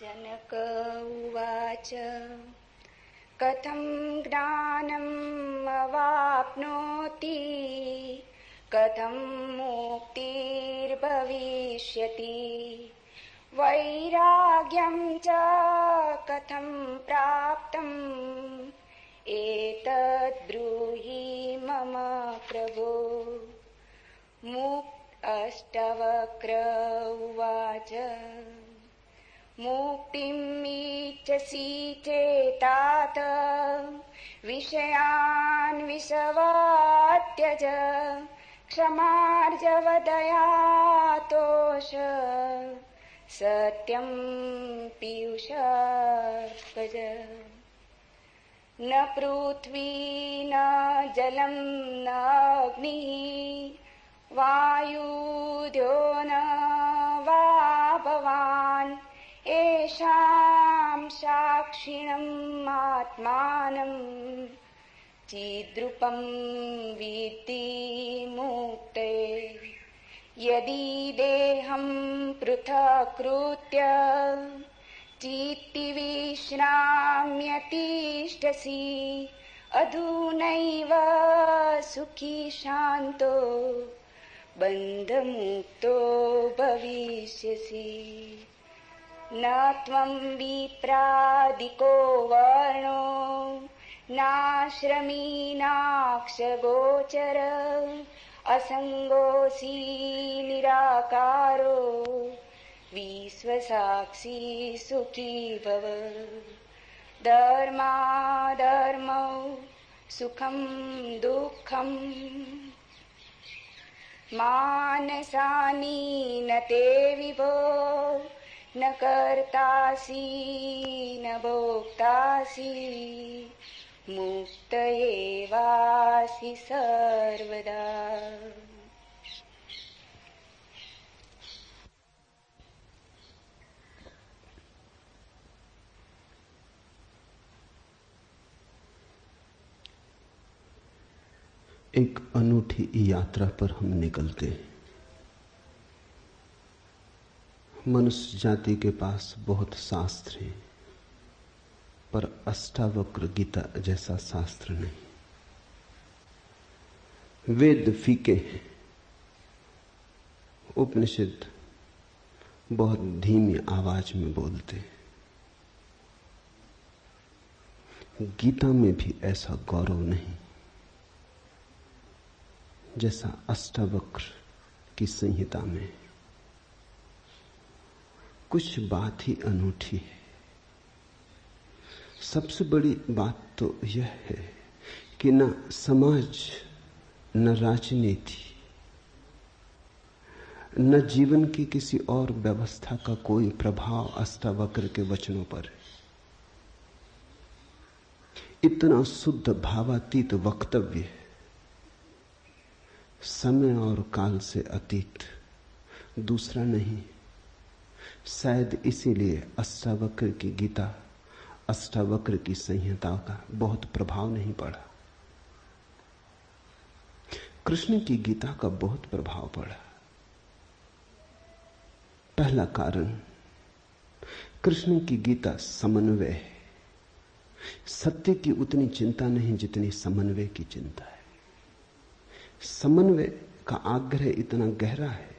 जनक उवाच कथं ज्ञानम् अवाप्नोति कथं मुक्तिर्भविष्यति वैराग्यं च कथं प्राप्तम् एतद् ब्रूहि मम प्रभो। अष्टवक्र उवाच मुक्तिमीच्छसि चेतात विषयान् विषवात्यज क्षमार्जवदया तोष सत्यं पीयूषार्कज। न पृथ्वी न जलं न अग्निः वायुद्यो न वा भवान् येषां साक्षिणम् आत्मानं चिद्रूपं विद्धि मुक्ते। यदि देहं पृथक्कृत्य चित्ति विश्राम्यतिष्ठसि अधुनैव सुखी शान्तो बन्धमुक्तो भविष्यसि। न त्वं विप्रादिको वर्णो नाश्रमी नाक्षगोचर असङ्गोऽसि निराकारो विश्वसाक्षी सुखी भव। धर्माधर्मौ सुखं दुःखं मानसानि न ते विभो न कर्तासि न भोक्तासि मुक्त एवासि सर्वदा। एक अनूठी यात्रा पर हम निकलते हैं। मनुष्य जाति के पास बहुत शास्त्र हैं, पर अष्टावक्र गीता जैसा शास्त्र नहीं। वेद फीके हैं, उपनिषद बहुत धीमी आवाज में बोलते हैं। गीता में भी ऐसा गौरव नहीं जैसा अष्टावक्र की संहिता में। कुछ बात ही अनूठी है। सबसे बड़ी बात तो यह है कि न समाज, न राजनीति, न जीवन की किसी और व्यवस्था का कोई प्रभाव अष्टावक्र के वचनों पर है। इतना शुद्ध भावातीत वक्तव्य है, समय और काल से अतीत, दूसरा नहीं। शायद इसीलिए अष्टावक्र की गीता, अष्टावक्र की संहिता का बहुत प्रभाव नहीं पड़ा। कृष्ण की गीता का बहुत प्रभाव पड़ा। पहला कारण, कृष्ण की गीता समन्वय है। सत्य की उतनी चिंता नहीं जितनी समन्वय की चिंता है। समन्वय का आग्रह इतना गहरा है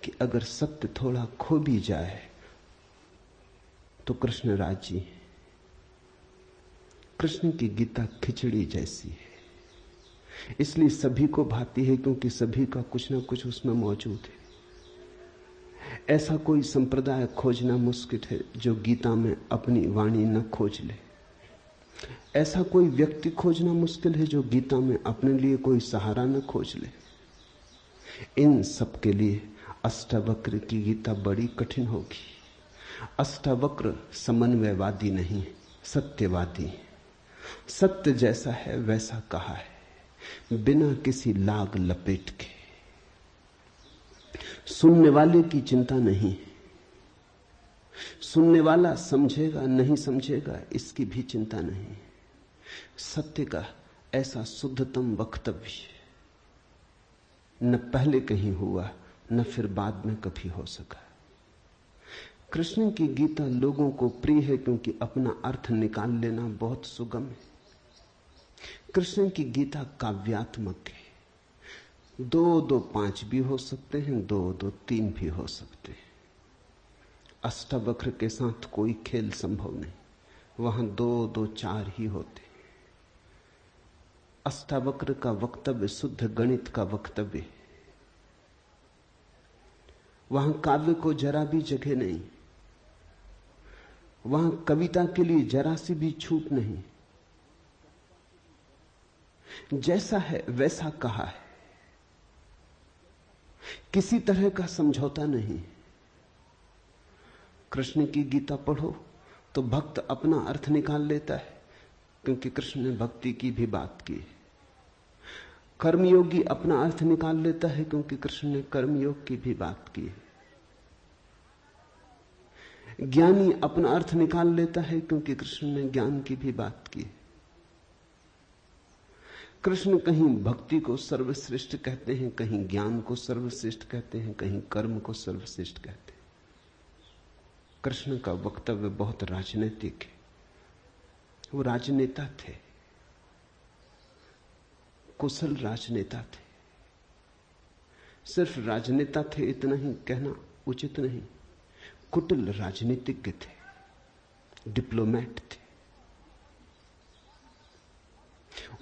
कि अगर सत्य थोड़ा खो भी जाए तो कृष्ण राजी है। कृष्ण की गीता खिचड़ी जैसी है, इसलिए सभी को भाती है, क्योंकि सभी का कुछ ना कुछ उसमें मौजूद है। ऐसा कोई संप्रदाय खोजना मुश्किल है जो गीता में अपनी वाणी न खोज ले। ऐसा कोई व्यक्ति खोजना मुश्किल है जो गीता में अपने लिए कोई सहारा न खोज ले। इन सब के लिए अष्टावक्र की गीता बड़ी कठिन होगी। अष्टावक्र समन्वयवादी नहीं, सत्यवादी है। सत्य जैसा है वैसा कहा है, बिना किसी लाग लपेट के। सुनने वाले की चिंता नहीं, सुनने वाला समझेगा नहीं समझेगा इसकी भी चिंता नहीं। सत्य का ऐसा शुद्धतम वक्तव्य न पहले कहीं हुआ न फिर बाद में कभी हो सका। कृष्ण की गीता लोगों को प्रिय है क्योंकि अपना अर्थ निकाल लेना बहुत सुगम है। कृष्ण की गीता काव्यात्मक है। 2 2 5 भी हो सकते हैं, 2 2 3 भी हो सकते हैं। अष्टावक्र के साथ कोई खेल संभव नहीं, वहां 2 2 4 ही होते। अष्टावक्र का वक्तव्य शुद्ध गणित का वक्तव्य, वहां काव्य को जरा भी जगह नहीं, वहां कविता के लिए जरा सी भी छूट नहीं। जैसा है वैसा कहा है, किसी तरह का समझौता नहीं। कृष्ण की गीता पढ़ो तो भक्त अपना अर्थ निकाल लेता है, क्योंकि कृष्ण ने भक्ति की भी बात की। कर्मयोगी अपना अर्थ निकाल लेता है, क्योंकि कृष्ण ने कर्मयोग की भी बात की है। ज्ञानी अपना अर्थ निकाल लेता है, क्योंकि कृष्ण ने ज्ञान की भी बात की है। कृष्ण कहीं भक्ति को सर्वश्रेष्ठ कहते हैं, कहीं ज्ञान को सर्वश्रेष्ठ कहते हैं, कहीं कर्म को सर्वश्रेष्ठ कहते हैं। कृष्ण का वक्तव्य बहुत राजनीतिक है। वो राजनेता थे, कुशल राजनेता थे। सिर्फ राजनेता थे इतना ही कहना उचित नहीं, कुटिल राजनीतिज्ञ थे, डिप्लोमेट थे।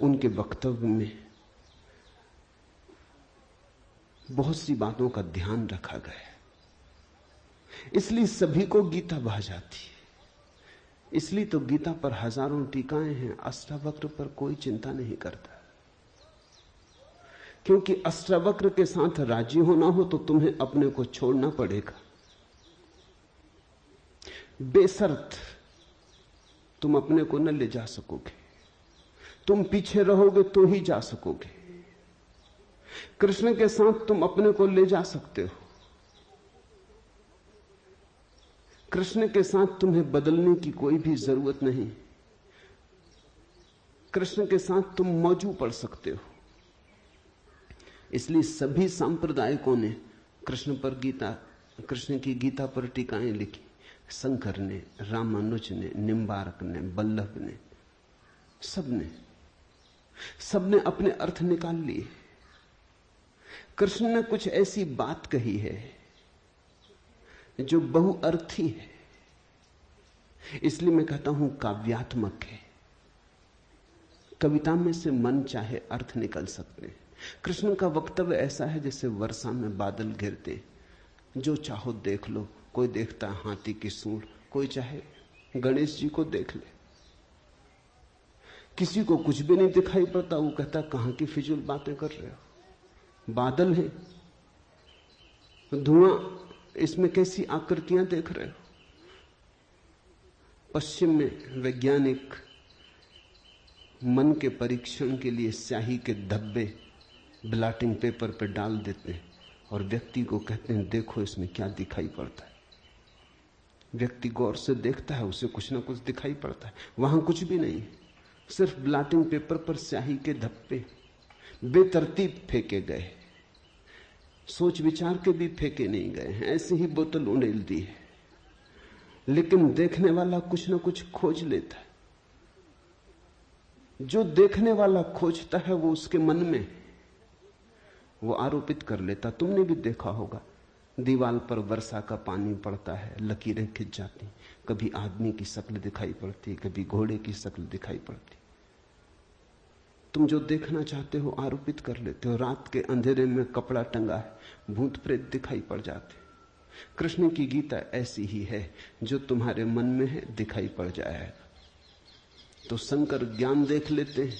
उनके वक्तव्य में बहुत सी बातों का ध्यान रखा गया, इसलिए सभी को गीता भा जाती है। इसलिए तो गीता पर हजारों टीकाएं हैं, अष्टावक्र पर कोई चिंता नहीं करता, क्योंकि अष्टावक्र के साथ राजी होना हो तो तुम्हें अपने को छोड़ना पड़ेगा। बेशर्त तुम अपने को न ले जा सकोगे, तुम पीछे रहोगे तो ही जा सकोगे। कृष्ण के साथ तुम अपने को ले जा सकते हो। कृष्ण के साथ तुम्हें बदलने की कोई भी जरूरत नहीं। कृष्ण के साथ तुम मौजू पड़ सकते हो। इसलिए सभी सांप्रदायिकों ने कृष्ण की गीता पर टीकाएं लिखी। शंकर ने, रामानुज ने, निम्बारक ने, बल्लभ ने, सबने अपने अर्थ निकाल लिए। कृष्ण ने कुछ ऐसी बात कही है जो बहुअर्थी है, इसलिए मैं कहता हूं काव्यात्मक है। कविता में से मन चाहे अर्थ निकल सकते हैं। कृष्ण का वक्तव्य ऐसा है जैसे वर्षा में बादल गिरते, जो चाहो देख लो। कोई देखता हाथी की सूंड, कोई चाहे गणेश जी को देख ले। किसी को कुछ भी नहीं दिखाई पड़ता, वो कहता कहां की फिजूल बातें कर रहे हो। बादल है, धुआं, इसमें कैसी आकृतियां देख रहे हो। पश्चिम में वैज्ञानिक मन के परीक्षण के लिए स्याही के धब्बे ब्लॉटिंग पेपर पर डाल देते हैं और व्यक्ति को कहते हैं देखो इसमें क्या दिखाई पड़ता है। व्यक्ति गौर से देखता है, उसे कुछ ना कुछ दिखाई पड़ता है। वहां कुछ भी नहीं, सिर्फ ब्लॉटिंग पेपर पर स्याही के धब्बे बेतरतीब फेंके गए, सोच विचार के भी फेंके नहीं गए हैं, ऐसे ही बोतल उड़ेल दी है। लेकिन देखने वाला कुछ ना कुछ खोज लेता है। जो देखने वाला खोजता है वो उसके मन में वो आरोपित कर लेता। तुमने भी देखा होगा, दीवार पर वर्षा का पानी पड़ता है, लकीरें खिंच जाती, कभी आदमी की शक्ल दिखाई पड़ती, कभी घोड़े की शक्ल दिखाई पड़ती। तुम जो देखना चाहते हो आरोपित कर लेते हो। रात के अंधेरे में कपड़ा टंगा है, भूत प्रेत दिखाई पड़ जाते। कृष्ण की गीता ऐसी ही है, जो तुम्हारे मन में है दिखाई पड़ जाएगा। तो शंकर ज्ञान देख लेते हैं,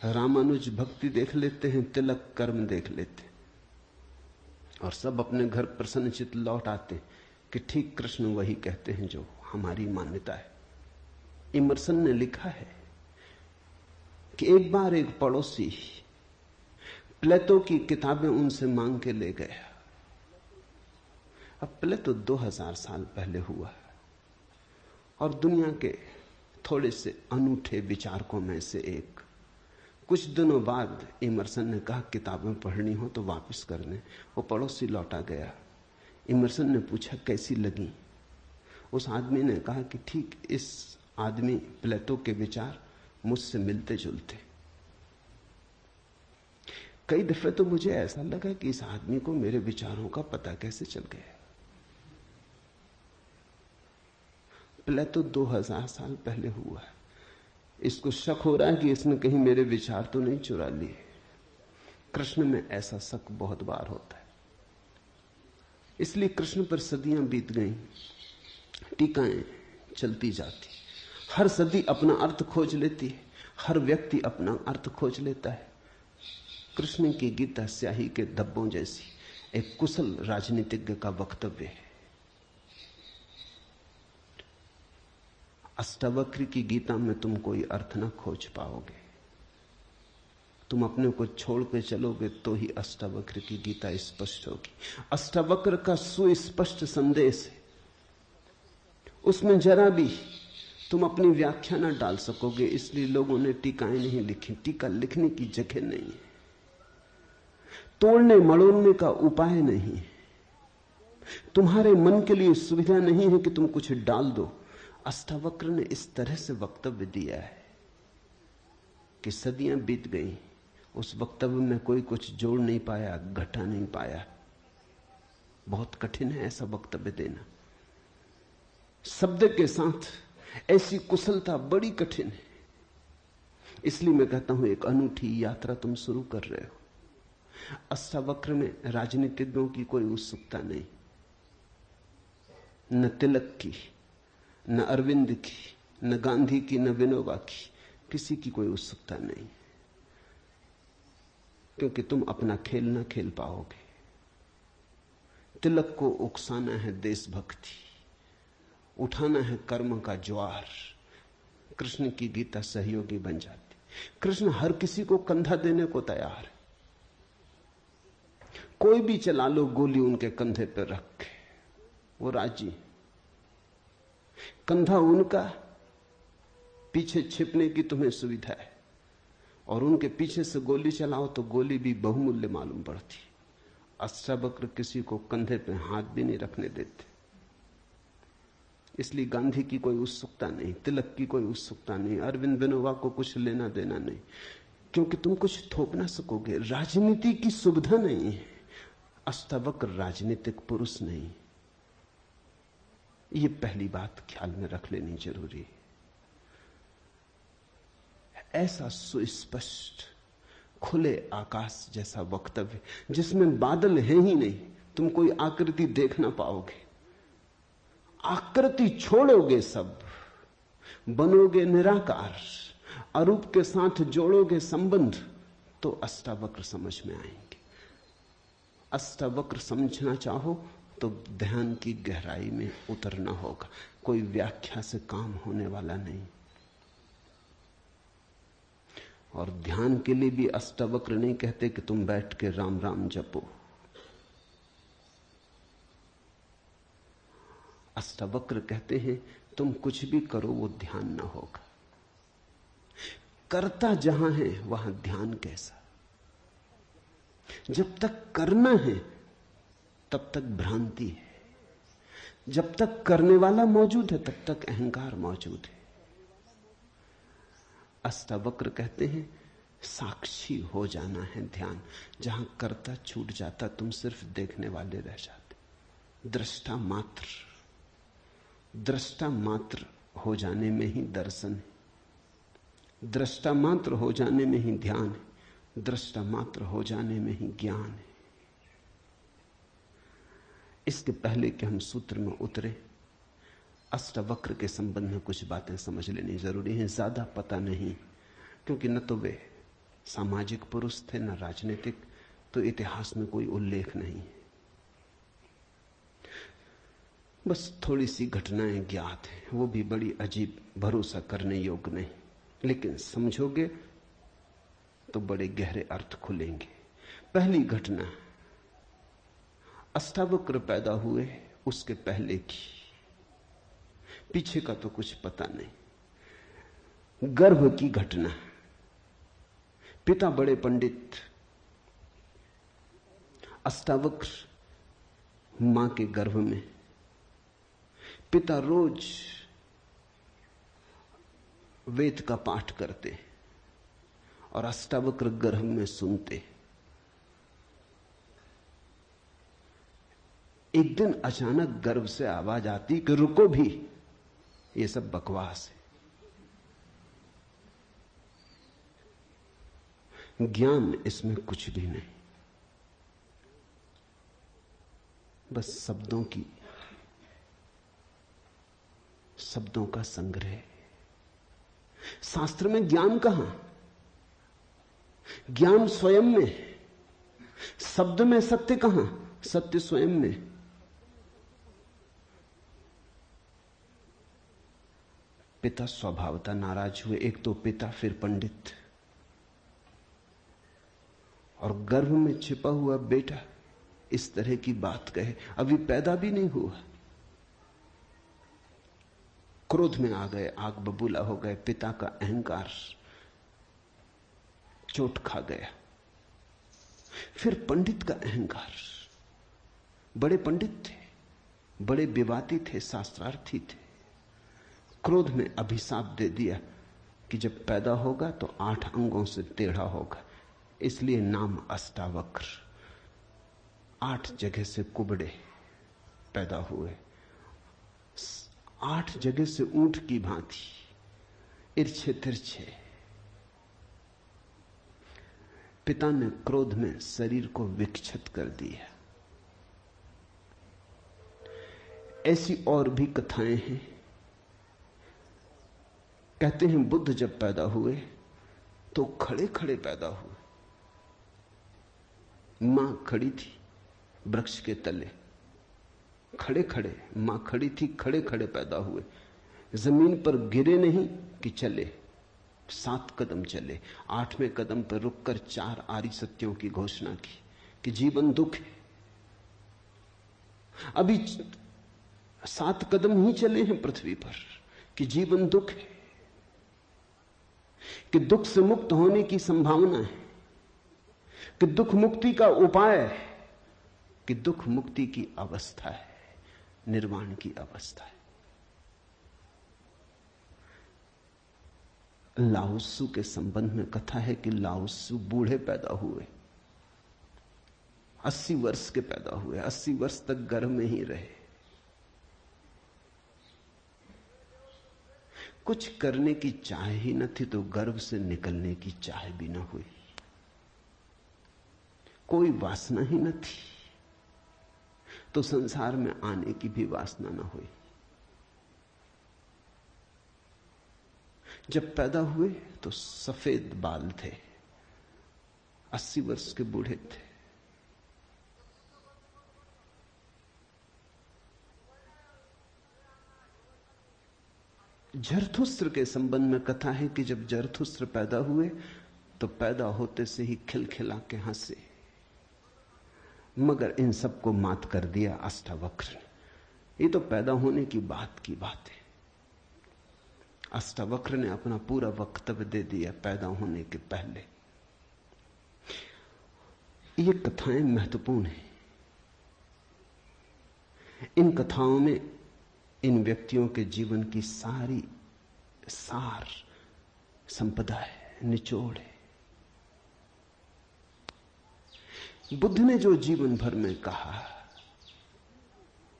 रामानुज भक्ति देख लेते हैं, तिलक कर्म देख लेते हैं, और सब अपने घर प्रसन्नचित्त लौट आते कि ठीक कृष्ण वही कहते हैं जो हमारी मान्यता है। इमर्सन ने लिखा है कि एक बार एक पड़ोसी प्लेटो की किताबें उनसे मांग के ले गया। अब प्लेटो 2000 साल पहले हुआ और दुनिया के थोड़े से अनूठे विचारकों में से एक। कुछ दिनों बाद इमर्सन ने कहा किताबें पढ़नी हो तो वापस करने। वो पड़ोसी लौटा गया। इमर्सन ने पूछा कैसी लगी। उस आदमी ने कहा कि ठीक इस आदमी प्लेटो के विचार मुझसे मिलते जुलते। कई दफे तो मुझे ऐसा लगा कि इस आदमी को मेरे विचारों का पता कैसे चल गया। प्लेटो 2000 साल पहले हुआ है। इसको शक हो रहा है कि इसने कहीं मेरे विचार तो नहीं चुरा लिए। कृष्ण में ऐसा शक बहुत बार होता है। इसलिए कृष्ण पर सदियां बीत गईं, टीकाएं चलती जाती, हर सदी अपना अर्थ खोज लेती है, हर व्यक्ति अपना अर्थ खोज लेता है। कृष्ण की गीता स्याही के धब्बों जैसी एक कुशल राजनीतिज्ञ का वक्तव्य है। अष्टावक्र की गीता में तुम कोई अर्थ ना खोज पाओगे। तुम अपने को छोड़ के चलोगे तो ही अष्टावक्र की गीता स्पष्ट होगी। अष्टावक्र का सुस्पष्ट संदेश है, उसमें जरा भी तुम अपनी व्याख्या ना डाल सकोगे। इसलिए लोगों ने टीकाएं नहीं लिखी। टीका लिखने की जगह नहीं है, तोड़ने मड़ोड़ने का उपाय नहीं है, तुम्हारे मन के लिए सुविधा नहीं है कि तुम कुछ डाल दो। अष्टावक्र ने इस तरह से वक्तव्य दिया है कि सदियां बीत गई, उस वक्तव्य में कोई कुछ जोड़ नहीं पाया, घटा नहीं पाया। बहुत कठिन है ऐसा वक्तव्य देना। शब्द के साथ ऐसी कुशलता बड़ी कठिन है। इसलिए मैं कहता हूं एक अनूठी यात्रा तुम शुरू कर रहे हो। अष्टावक्र में राजनीतिज्ञों की कोई उत्सुकता नहीं, न तिलक की, न अरविंद की, न गांधी की, न विनोबा की, किसी की कोई उत्सुकता नहीं, क्योंकि तुम अपना खेल ना खेल पाओगे। तिलक को उकसाना है देशभक्ति, उठाना है कर्म का ज्वार। कृष्ण की गीता सहयोगी बन जाती। कृष्ण हर किसी को कंधा देने को तैयार है। कोई भी चला लो गोली उनके कंधे पर रख के, वो राजी। कंधा उनका, पीछे छिपने की तुम्हें सुविधा है, और उनके पीछे से गोली चलाओ तो गोली भी बहुमूल्य मालूम पड़ती। अष्टावक्र किसी को कंधे पे हाथ भी नहीं रखने देते। इसलिए गांधी की कोई उत्सुकता नहीं, तिलक की कोई उत्सुकता नहीं, अरविंद विनोबा को कुछ लेना देना नहीं, क्योंकि तुम कुछ थोप ना सकोगे। राजनीति की सुविधा नहीं है। अष्टावक्र राजनीतिक पुरुष नहीं। ये पहली बात ख्याल में रख लेनी जरूरी है। ऐसा सुस्पष्ट खुले आकाश जैसा वक्तव्य जिसमें बादल है ही नहीं, तुम कोई आकृति देख ना पाओगे। आकृति छोड़ोगे, सब बनोगे निराकार, अरूप के साथ जोड़ोगे संबंध, तो अष्टावक्र समझ में आएंगे। अष्टावक्र समझना चाहो तो ध्यान की गहराई में उतरना होगा। कोई व्याख्या से काम होने वाला नहीं। और ध्यान के लिए भी अष्टावक्र नहीं कहते कि तुम बैठ के राम राम जपो। अष्टावक्र कहते हैं तुम कुछ भी करो वो ध्यान ना होगा। करता जहां है वहां ध्यान कैसा। जब तक करना है तब तक भ्रांति है, जब तक करने वाला मौजूद है तब तक अहंकार मौजूद है। अष्टावक्र कहते हैं साक्षी हो जाना है ध्यान। जहां करता छूट जाता तुम सिर्फ देखने वाले रह जाते। दृष्टा मात्र, दृष्टा मात्र हो जाने में ही दर्शन है, दृष्टा मात्र हो जाने में ही ध्यान है, दृष्टा मात्र हो जाने में ही ज्ञान है। इसके पहले कि हम सूत्र में उतरे, अष्टावक्र के संबंध में कुछ बातें समझ लेनी जरूरी है। ज्यादा पता नहीं, क्योंकि न तो वे सामाजिक पुरुष थे न राजनीतिक, तो इतिहास में कोई उल्लेख नहीं है। बस थोड़ी सी घटनाएं ज्ञात हैं, वो भी बड़ी अजीब, भरोसा करने योग्य नहीं, लेकिन समझोगे तो बड़े गहरे अर्थ खुलेंगे। पहली घटना अष्टावक्र पैदा हुए उसके पहले की, पीछे का तो कुछ पता नहीं। गर्भ की घटना। पिता बड़े पंडित, अष्टावक्र मां के गर्भ में पिता रोज वेद का पाठ करते और अष्टावक्र गर्भ में सुनते। एक दिन अचानक गर्भ से आवाज आती कि रुको भी, ये सब बकवास है, ज्ञान इसमें कुछ भी नहीं, बस शब्दों का संग्रह। शास्त्र में ज्ञान कहां? ज्ञान स्वयं में। शब्द में सत्य कहां? सत्य स्वयं में। पिता स्वभावतः नाराज हुए। एक तो पिता, फिर पंडित, और गर्भ में छिपा हुआ बेटा इस तरह की बात कहे, अभी पैदा भी नहीं हुआ। क्रोध में आ गए, आग बबूला हो गए। पिता का अहंकार चोट खा गया। फिर पंडित का अहंकार। बड़े पंडित थे, बड़े विवादी थे, शास्त्रार्थी थे। क्रोध में अभिशाप दे दिया कि जब पैदा होगा तो 8 अंगों से टेढ़ा होगा, इसलिए नाम अष्टावक्र। 8 जगह से कुबड़े पैदा हुए, 8 जगह से ऊंट की भांति इर्छे तिरछे। पिता ने क्रोध में शरीर को विक्षत कर दिया। ऐसी और भी कथाएं हैं। कहते हैं बुद्ध जब पैदा हुए तो खड़े खड़े पैदा हुए। मां खड़ी थी वृक्ष के तले, खड़े खड़े मां खड़ी थी, खड़े खड़े पैदा हुए। जमीन पर गिरे नहीं कि चले, 7 कदम चले। 8वें कदम पर रुककर 4 आर्य सत्यों की घोषणा की कि जीवन दुख है। अभी 7 कदम ही चले हैं पृथ्वी पर कि जीवन दुख है, कि दुख से मुक्त होने की संभावना है, कि दुख मुक्ति का उपाय है, कि दुख मुक्ति की अवस्था है, निर्वाण की अवस्था है। लाओत्सु के संबंध में कथा है कि लाओत्सु बूढ़े पैदा हुए, 80 वर्ष के पैदा हुए, 80 वर्ष तक गर्भ में ही रहे। कुछ करने की चाह ही न थी तो गर्भ से निकलने की चाह भी न हुई। कोई वासना ही न थी तो संसार में आने की भी वासना न हुई। जब पैदा हुए तो सफेद बाल थे, 80 वर्ष के बूढ़े थे। जरथुस्त्र के संबंध में कथा है कि जब जरथुस्त्र पैदा हुए तो पैदा होते से ही खिलखिला के हंसे, मगर इन सबको मात कर दिया अष्टावक्र। ये तो पैदा होने की बात है। अष्टावक्र ने अपना पूरा वक्तव्य दे दिया पैदा होने के पहले। ये कथाएं महत्वपूर्ण हैं। इन कथाओं में इन व्यक्तियों के जीवन की सारी सार संपदा है, निचोड़ है। बुद्ध ने जो जीवन भर में कहा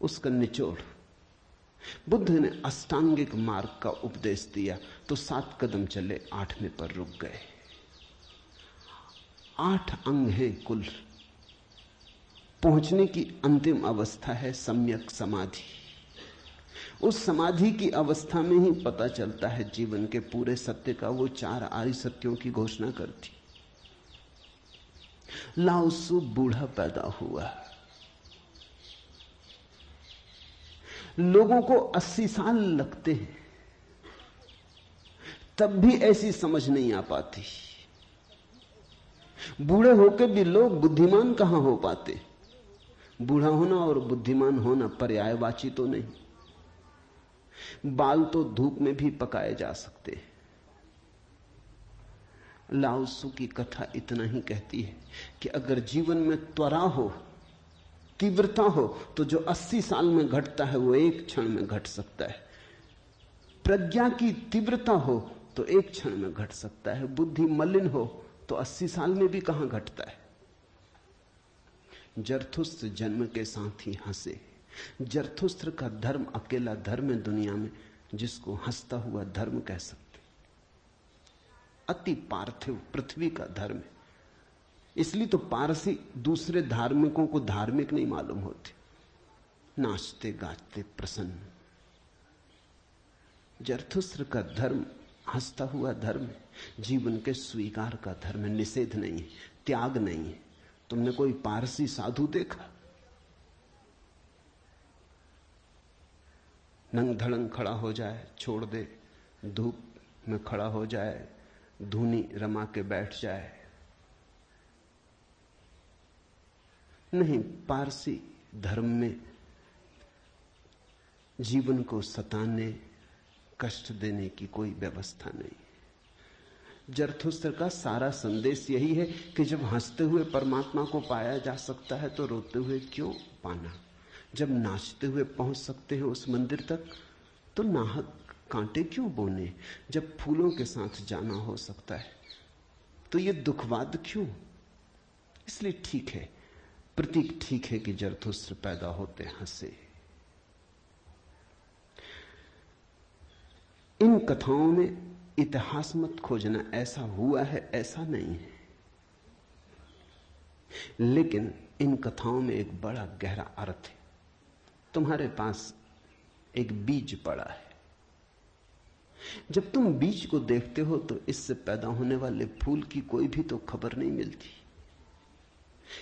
उसका निचोड़। बुद्ध ने अष्टांगिक मार्ग का उपदेश दिया तो 7 कदम चले, 8वें पर रुक गए। 8 अंग हैं कुल। पहुंचने की अंतिम अवस्था है सम्यक समाधि। उस समाधि की अवस्था में ही पता चलता है जीवन के पूरे सत्य का। वो 4 आर्य सत्यों की घोषणा करती। लाओत्सु बूढ़ा पैदा हुआ। लोगों को 80 साल लगते हैं तब भी ऐसी समझ नहीं आ पाती। बूढ़े होकर भी लोग बुद्धिमान कहां हो पाते। बूढ़ा होना और बुद्धिमान होना पर्यायवाची तो नहीं। बाल तो धूप में भी पकाए जा सकते हैं। लाओत्सु की कथा इतना ही कहती है कि अगर जीवन में त्वरा हो तीव्रता हो तो जो 80 साल में घटता है वो एक क्षण में घट सकता है। प्रज्ञा की तीव्रता हो तो एक क्षण में घट सकता है। बुद्धि मलिन हो तो 80 साल में भी कहां घटता है। जरथुस्त्र जन्म के साथ ही हंसे। जरथुस्त्र का धर्म अकेला धर्म है दुनिया में जिसको हंसता हुआ धर्म कह सकते। अति पार्थिव पृथ्वी का धर्म है। इसलिए तो पारसी दूसरे धार्मिकों को धार्मिक नहीं मालूम होते, नाचते गाते प्रसन्न। जरथुस्त्र का धर्म हंसता हुआ धर्म है, जीवन के स्वीकार का धर्म है, निषेध नहीं है, त्याग नहीं है। तुमने कोई पारसी साधु देखा? नंग धड़ंग खड़ा हो जाए, छोड़ दे, धूप में खड़ा हो जाए, धूनी रमा के बैठ जाए? नहीं, पारसी धर्म में जीवन को सताने, कष्ट देने की कोई व्यवस्था नहीं। जरथुस्त्र का सारा संदेश यही है कि जब हंसते हुए परमात्मा को पाया जा सकता है तो रोते हुए क्यों पाना। जब नाचते हुए पहुंच सकते हैं उस मंदिर तक तो नाहक कांटे क्यों बोने। जब फूलों के साथ जाना हो सकता है तो ये दुखवाद क्यों। इसलिए ठीक है, प्रतीक ठीक है कि जरथुस्त्र पैदा होते हंसे। इन कथाओं में इतिहास मत खोजना, ऐसा हुआ है ऐसा नहीं है, लेकिन इन कथाओं में एक बड़ा गहरा अर्थ है। तुम्हारे पास एक बीज पड़ा है, जब तुम बीज को देखते हो तो इससे पैदा होने वाले फूल की कोई भी तो खबर नहीं मिलती।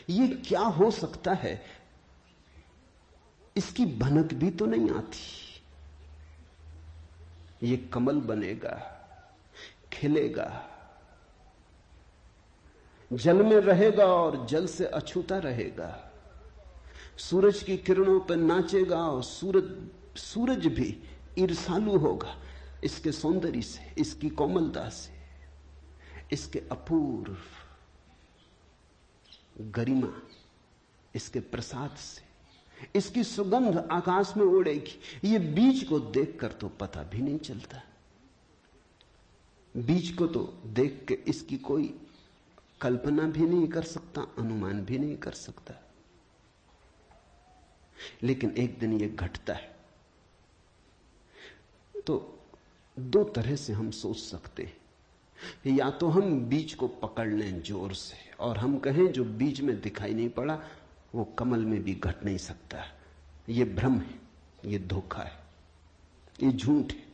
ये क्या हो सकता है इसकी भनक भी तो नहीं आती। ये कमल बनेगा, खिलेगा, जल में रहेगा और जल से अछूता रहेगा, सूरज की किरणों पर नाचेगा और सूरज भी ईर्ष्यालु होगा इसके सौंदर्य से, इसकी कोमलता से, इसके अपूर्व गरिमा, इसके प्रसाद से, इसकी सुगंध आकाश में उड़ेगी। ये बीज को देखकर तो पता भी नहीं चलता। बीज को तो देख के इसकी कोई कल्पना भी नहीं कर सकता, अनुमान भी नहीं कर सकता। लेकिन एक दिन ये घटता है। तो दो तरह से हम सोच सकते हैं। या तो हम बीज को पकड़ लें जोर से और हम कहें जो बीज में दिखाई नहीं पड़ा वो कमल में भी घट नहीं सकता। ये भ्रम है, ये धोखा है, ये झूठ है।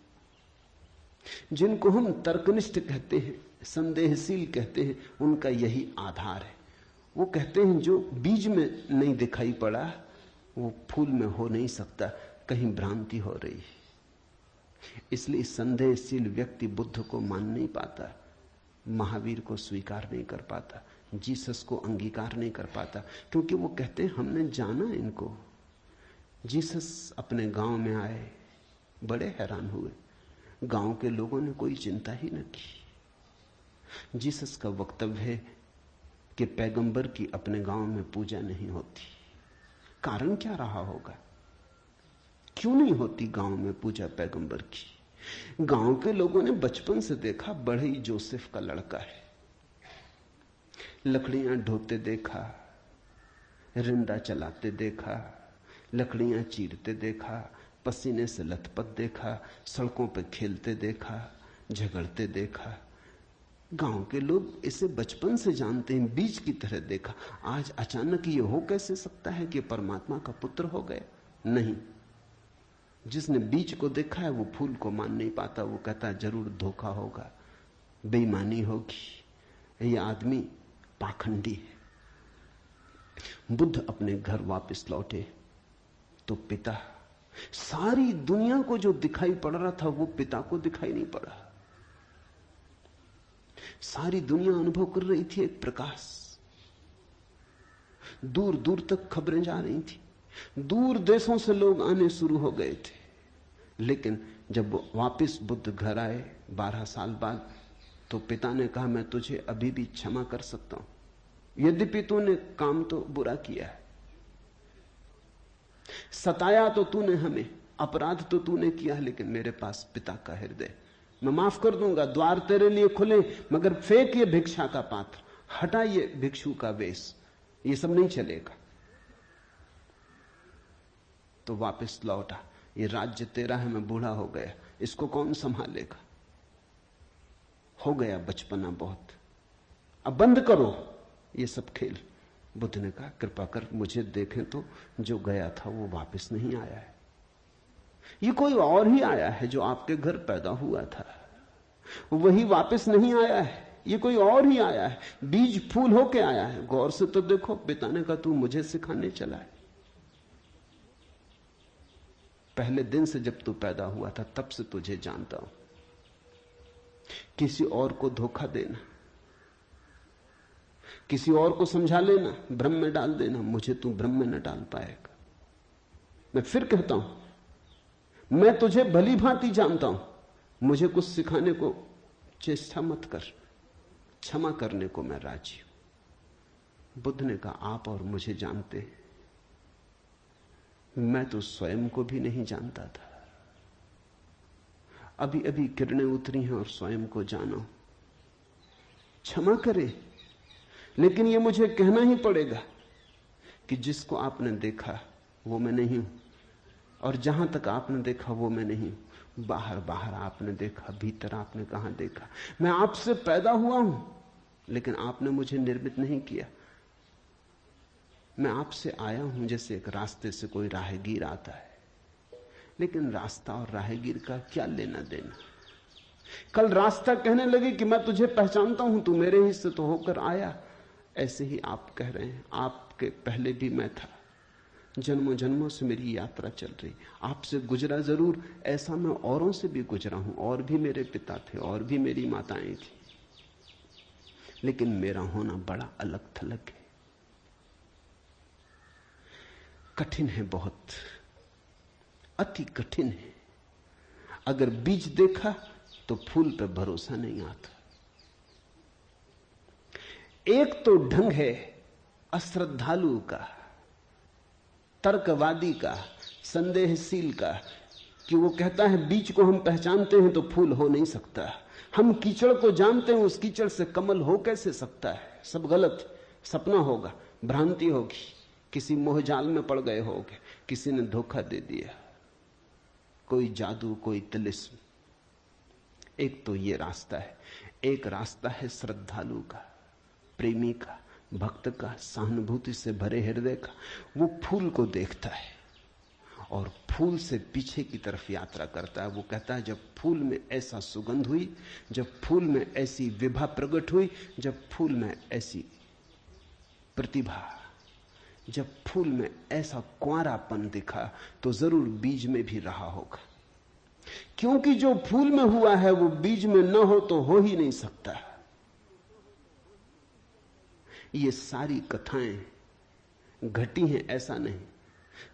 जिनको हम तर्कनिष्ठ कहते हैं, संदेहशील कहते हैं, उनका यही आधार है। वो कहते हैं जो बीज में नहीं दिखाई पड़ा वो फूल में हो नहीं सकता, कहीं भ्रांति हो रही है। इसलिए संदेहशील व्यक्ति बुद्ध को मान नहीं पाता, महावीर को स्वीकार नहीं कर पाता, जीसस को अंगीकार नहीं कर पाता, क्योंकि वो कहते हैं हमने जाना इनको। जीसस अपने गांव में आए, बड़े हैरान हुए, गांव के लोगों ने कोई चिंता ही न की। जीसस का वक्तव्य है कि पैगंबर की अपने गांव में पूजा नहीं होती। कारण क्या रहा होगा, क्यों नहीं होती गांव में पूजा पैगंबर की? गांव के लोगों ने बचपन से देखा, बड़े ही जोसेफ का लड़का है, लकड़ियां ढोते देखा, रिंदा चलाते देखा, लकड़ियां चीरते देखा, पसीने से लथपथ देखा, सड़कों पर खेलते देखा, झगड़ते देखा। गांव के लोग इसे बचपन से जानते हैं, बीज की तरह देखा। आज अचानक ये हो कैसे सकता है कि परमात्मा का पुत्र हो गए? नहीं, जिसने बीज को देखा है वो फूल को मान नहीं पाता। वो कहता है जरूर धोखा होगा, बेईमानी होगी, ये आदमी पाखंडी है। बुद्ध अपने घर वापस लौटे तो पिता, सारी दुनिया को जो दिखाई पड़ रहा था वो पिता को दिखाई नहीं पड़ा। सारी दुनिया अनुभव कर रही थी एक प्रकाश, दूर दूर तक खबरें जा रही थी, दूर देशों से लोग आने शुरू हो गए थे। लेकिन जब वापस बुद्ध घर आए 12 साल बाद, तो पिता ने कहा मैं तुझे अभी भी क्षमा कर सकता हूं, यद्यपि तूने काम तो बुरा किया है, सताया तो तूने हमें, अपराध तो तूने किया, लेकिन मेरे पास पिता का हृदय, मैं माफ कर दूंगा, द्वार तेरे लिए खुले, मगर फेंक ये भिक्षा का पात्र, हटा ये भिक्षु का वेश, ये सब नहीं चलेगा। तो वापस लौटा, ये राज्य तेरा है, मैं बूढ़ा हो गया, इसको कौन संभालेगा? हो गया बचपना बहुत, अब बंद करो ये सब खेल। बुद्ध ने कहा कृपा कर मुझे देखें तो, जो गया था वो वापस नहीं आया है, ये कोई और ही आया है जो आपके घर पैदा हुआ था, वही वापस नहीं आया है, ये कोई और ही आया है, बीज फूल होके आया है। गौर से तो देखो, पिता ने कहा तू मुझे सिखाने चला है। पहले दिन से जब तू पैदा हुआ था तब से तुझे जानता हूं। किसी और को धोखा देना, किसी और को समझा लेना, भ्रम में डाल देना, मुझे तू भ्रम में न डाल पाएगा। मैं फिर कहता हूं, मैं तुझे भली भांति जानता हूं, मुझे कुछ सिखाने को चेष्टा मत कर, क्षमा करने को मैं राजी हूं। बुद्ध ने कहा आप और मुझे जानते हैं, मैं तो स्वयं को भी नहीं जानता था, अभी अभी किरणें उतरी हैं और स्वयं को जानो। क्षमा करे, लेकिन यह मुझे कहना ही पड़ेगा कि जिसको आपने देखा वो मैं नहीं हूं, और जहां तक आपने देखा वो मैं नहीं हूं। बाहर बाहर आपने देखा, भीतर आपने कहां देखा? मैं आपसे पैदा हुआ हूं, लेकिन आपने मुझे निर्मित नहीं किया। मैं आपसे आया हूं जैसे एक रास्ते से कोई राहगीर आता है, लेकिन रास्ता और राहगीर का क्या लेना देना? कल रास्ता कहने लगे कि मैं तुझे पहचानता हूं, तू मेरे ही से तो होकर आया। ऐसे ही आप कह रहे हैं, आपके पहले भी मैं था, जन्मों जन्मों से मेरी यात्रा चल रही, आपसे गुजरा जरूर, ऐसा मैं औरों से भी गुजरा हूं, और भी मेरे पिता थे, और भी मेरी माताएं थी, लेकिन मेरा होना बड़ा अलग थलग है, कठिन है, बहुत अति कठिन है। अगर बीज देखा तो फूल पे भरोसा नहीं आता। एक तो ढंग है अश्रद्धालु का, तर्कवादी का, संदेहशील का, कि वो कहता है बीज को हम पहचानते हैं तो फूल हो नहीं सकता, हम कीचड़ को जानते हैं, उस कीचड़ से कमल हो कैसे सकता है? सब गलत, सपना होगा, भ्रांति होगी, किसी मोहजाल में पड़ गए होगे, किसी ने धोखा दे दिया, कोई जादू, कोई तिलिस्म। एक तो ये रास्ता है, एक रास्ता है श्रद्धालु का, प्रेमी का, भक्त का, सहानुभूति से भरे हृदय का। वो फूल को देखता है और फूल से पीछे की तरफ यात्रा करता है। वो कहता है जब फूल में ऐसा सुगंध हुई, जब फूल में ऐसी विभा प्रकट हुई, जब फूल में ऐसी प्रतिभा, जब फूल में ऐसा कुंवारापन दिखा, तो जरूर बीज में भी रहा होगा, क्योंकि जो फूल में हुआ है वो बीज में न हो तो हो ही नहीं सकता। ये सारी कथाएं घटी हैं, ऐसा नहीं।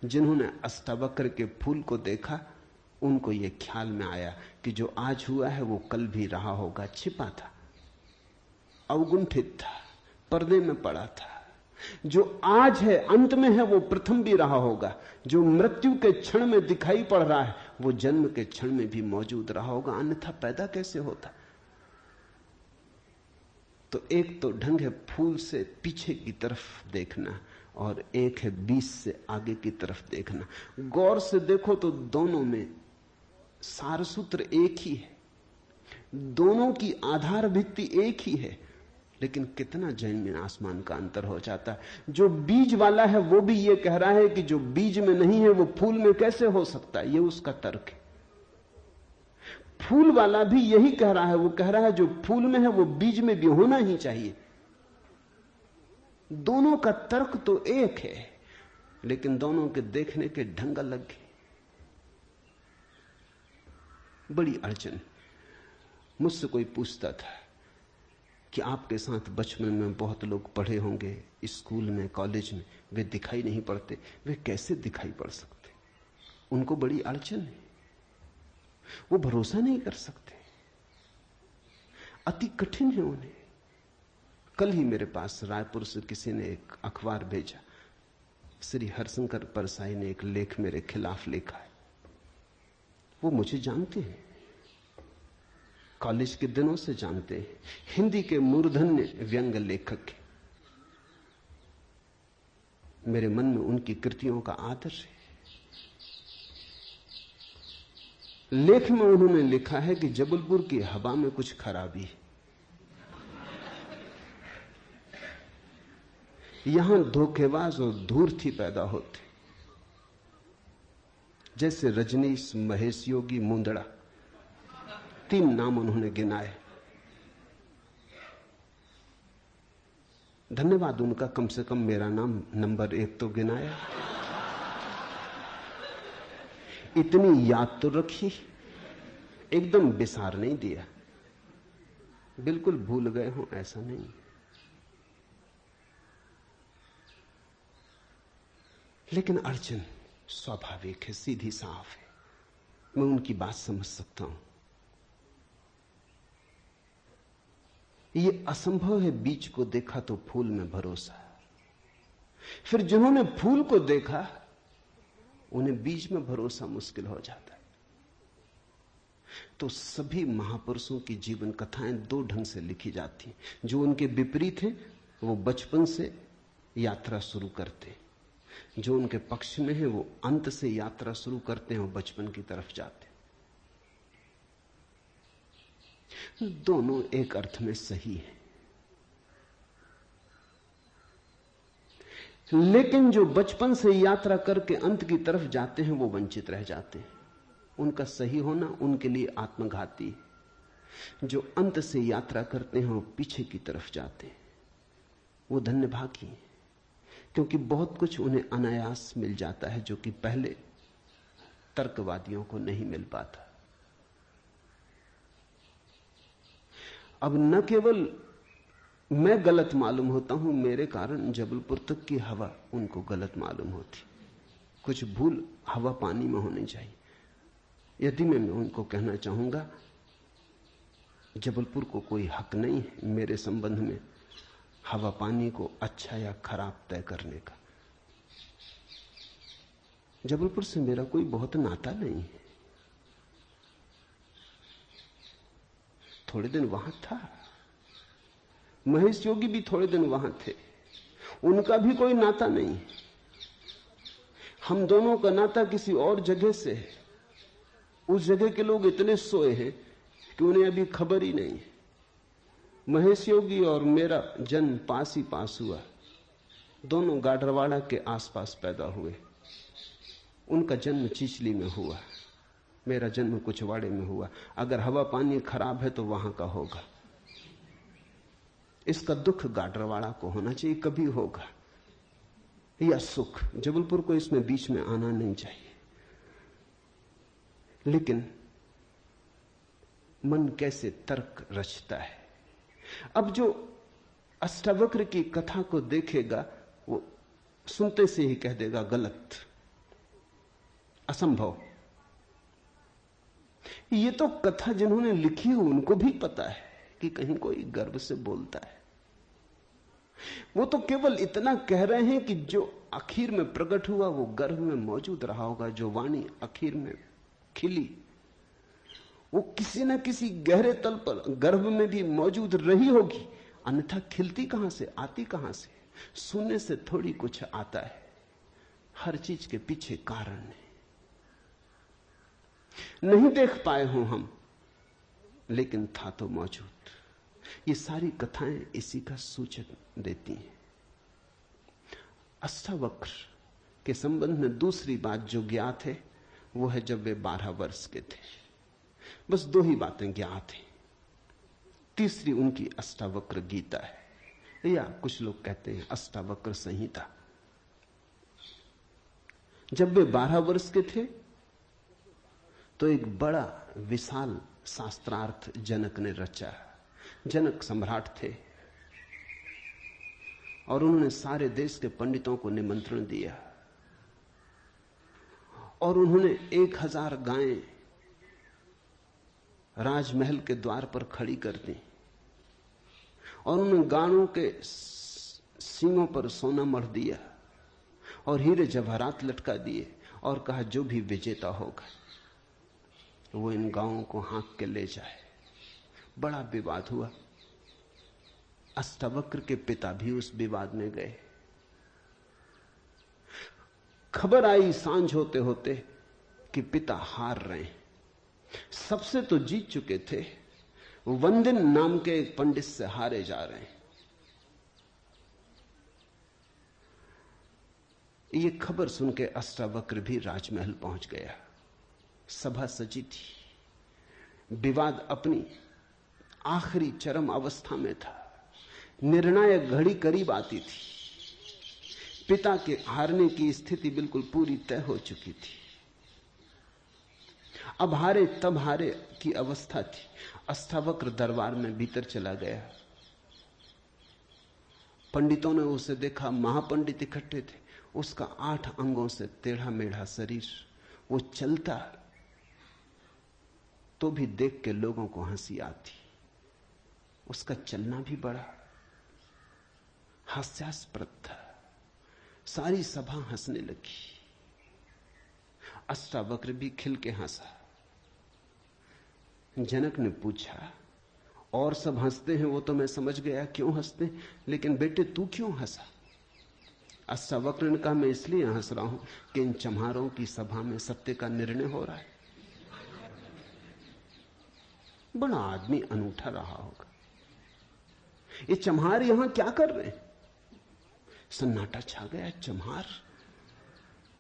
जिन्होंने अष्टावक्र के फूल को देखा, उनको यह ख्याल में आया कि जो आज हुआ है वो कल भी रहा होगा, छिपा था, अवगुंठित था, पर्दे में पड़ा था। जो आज है, अंत में है, वो प्रथम भी रहा होगा। जो मृत्यु के क्षण में दिखाई पड़ रहा है, वो जन्म के क्षण में भी मौजूद रहा होगा, अन्यथा पैदा कैसे होता? तो एक तो ढंग है फूल से पीछे की तरफ देखना, और एक है बीज से आगे की तरफ देखना। गौर से देखो तो दोनों में सारसूत्र एक ही है, दोनों की आधार भित्ति एक ही है, लेकिन कितना जमीन आसमान का अंतर हो जाता है। जो बीज वाला है वो भी ये कह रहा है कि जो बीज में नहीं है वो फूल में कैसे हो सकता है, ये उसका तर्क है। फूल वाला भी यही कह रहा है, वो कह रहा है जो फूल में है वो बीज में भी होना ही चाहिए। दोनों का तर्क तो एक है, लेकिन दोनों के देखने के ढंग अलग है। बड़ी अड़चन। मुझसे कोई पूछता था कि आपके साथ बचपन में बहुत लोग पढ़े होंगे, स्कूल में, कॉलेज में, वे दिखाई नहीं पड़ते, वे कैसे दिखाई पड़ सकते? उनको बड़ी अड़चन है, वो भरोसा नहीं कर सकते, अति कठिन है उन्हें। कल ही मेरे पास रायपुर से किसी ने एक अखबार भेजा, श्री हरशंकर परसाई ने एक लेख मेरे खिलाफ लिखा है। वो मुझे जानते हैं, कॉलेज के दिनों से जानते हैं, हिंदी के मूर्धन्य व्यंग्य लेखक के। मेरे मन में उनकी कृतियों का आदर है। लेख में उन्होंने लिखा है कि जबलपुर की हवा में कुछ खराबी है। यहां धोखेबाज और धूर्ती पैदा होते, जैसे रजनीश, महेश योगी, मुंदड़ा, 3 नाम उन्होंने गिनाए। धन्यवाद उनका, कम से कम मेरा नाम नंबर 1 तो गिनाया। इतनी याद तो रखी, एकदम बिसार नहीं दिया, बिल्कुल भूल गए हो ऐसा नहीं। लेकिन अड़चन स्वाभाविक है, सीधी साफ है, मैं उनकी बात समझ सकता हूं। यह असंभव है बीज को देखा तो फूल में भरोसा। फिर जिन्होंने फूल को देखा उन्हें बीज में भरोसा मुश्किल हो जाता है। तो सभी महापुरुषों की जीवन कथाएं 2 ढंग से लिखी जाती हैं। जो उनके विपरीत हैं वो बचपन से यात्रा शुरू करते हैं, जो उनके पक्ष में है वो अंत से यात्रा शुरू करते हैं और बचपन की तरफ जाते हैं। दोनों एक अर्थ में सही है, लेकिन जो बचपन से यात्रा करके अंत की तरफ जाते हैं वो वंचित रह जाते हैं। उनका सही होना उनके लिए आत्मघाती है। जो अंत से यात्रा करते हैं वो पीछे की तरफ जाते हैं, वो धन्यभागी हैं, क्योंकि बहुत कुछ उन्हें अनायास मिल जाता है जो कि पहले तर्कवादियों को नहीं मिल पाता। अब न केवल मैं गलत मालूम होता हूं, मेरे कारण जबलपुर तक की हवा उनको गलत मालूम होती। कुछ भूल हवा पानी में होनी चाहिए। यदि मैं उनको कहना चाहूंगा जबलपुर को कोई हक नहीं है मेरे संबंध में हवा पानी को अच्छा या खराब तय करने का। जबलपुर से मेरा कोई बहुत नाता नहीं है। थोड़े दिन वहां था, महेश योगी भी थोड़े दिन वहां थे, उनका भी कोई नाता नहीं। हम दोनों का नाता किसी और जगह से है। उस जगह के लोग इतने सोए हैं कि उन्हें अभी खबर ही नहीं है। महेश योगी और मेरा जन्म पास ही पास हुआ, दोनों गाडरवाड़ा के आसपास पैदा हुए। उनका जन्म चिचली में हुआ, मेरा जन्म कुचवाड़े में हुआ। अगर हवा पानी खराब है तो वहां का होगा। इसका दुख गाडरवाड़ा को होना चाहिए, कभी होगा, या सुख। जबलपुर को इसमें बीच में आना नहीं चाहिए। लेकिन मन कैसे तर्क रचता है। अब जो अष्टावक्र की कथा को देखेगा वो सुनते से ही कह देगा गलत, असंभव। ये तो कथा जिन्होंने लिखी है उनको भी पता है कि कहीं कोई गर्व से बोलता है। वो तो केवल इतना कह रहे हैं कि जो आखिर में प्रकट हुआ वो गर्भ में मौजूद रहा होगा। जो वाणी आखिर में खिली वो किसी न किसी गहरे तल पर गर्भ में भी मौजूद रही होगी, अन्यथा खिलती कहां से, आती कहां से? सुनने से थोड़ी कुछ आता है, हर चीज के पीछे कारण है। नहीं देख पाए हो हम, लेकिन था तो मौजूद। ये सारी कथाएं इसी का सूचक देती हैं। अष्टावक्र के संबंध में दूसरी बात जो ज्ञात है वो है जब वे 12 वर्ष के थे। बस 2 ही बातें ज्ञात हैं। तीसरी उनकी अष्टावक्र गीता है, या कुछ लोग कहते हैं अष्टावक्र संहिता। जब वे 12 वर्ष के थे तो एक बड़ा विशाल शास्त्रार्थ जनक ने रचा। जनक सम्राट थे और उन्होंने सारे देश के पंडितों को निमंत्रण दिया और उन्होंने 1000 गायें राजमहल के द्वार पर खड़ी कर दी और उन्होंने गायों के सींगों पर सोना मढ़ दिया और हीरे जवाहरात लटका दिए और कहा जो भी विजेता होगा वो इन गांवों को हाँक के ले जाए। बड़ा विवाद हुआ। अष्टावक्र के पिता भी उस विवाद में गए। खबर आई सांझ होते होते कि पिता हार रहे हैं। सबसे तो जीत चुके थे, वंदिन नाम के एक पंडित से हारे जा रहे हैं। ये खबर सुन के अष्टावक्र भी राजमहल पहुंच गया। सभा सजी थी, विवाद अपनी आखिरी चरम अवस्था में था, निर्णायक घड़ी करीब आती थी। पिता के हारने की स्थिति बिल्कुल पूरी तय हो चुकी थी। अब हारे तब हारे की अवस्था थी। अष्टावक्र दरबार में भीतर चला गया। पंडितों ने उसे देखा, महापंडित इकट्ठे थे। उसका 8 अंगों से टेढ़ा मेढ़ा शरीर, वो चलता तो भी देख के लोगों को हंसी आती। उसका चलना भी बड़ा हास्यास्पद था। सारी सभा हंसने लगी। अष्टावक्र भी खिल के हंसा। जनक ने पूछा, और सब हंसते हैं वो तो मैं समझ गया क्यों हंसते, लेकिन बेटे तू क्यों हंसा? अष्टावक्र ने कहा, मैं इसलिए हंस रहा हूं कि इन चम्हारों की सभा में सत्य का निर्णय हो रहा है। बड़ा आदमी अनूठा रहा होगा। ये चम्हार यहां क्या कर रहे हैं? सन्नाटा छा गया। चम्हार?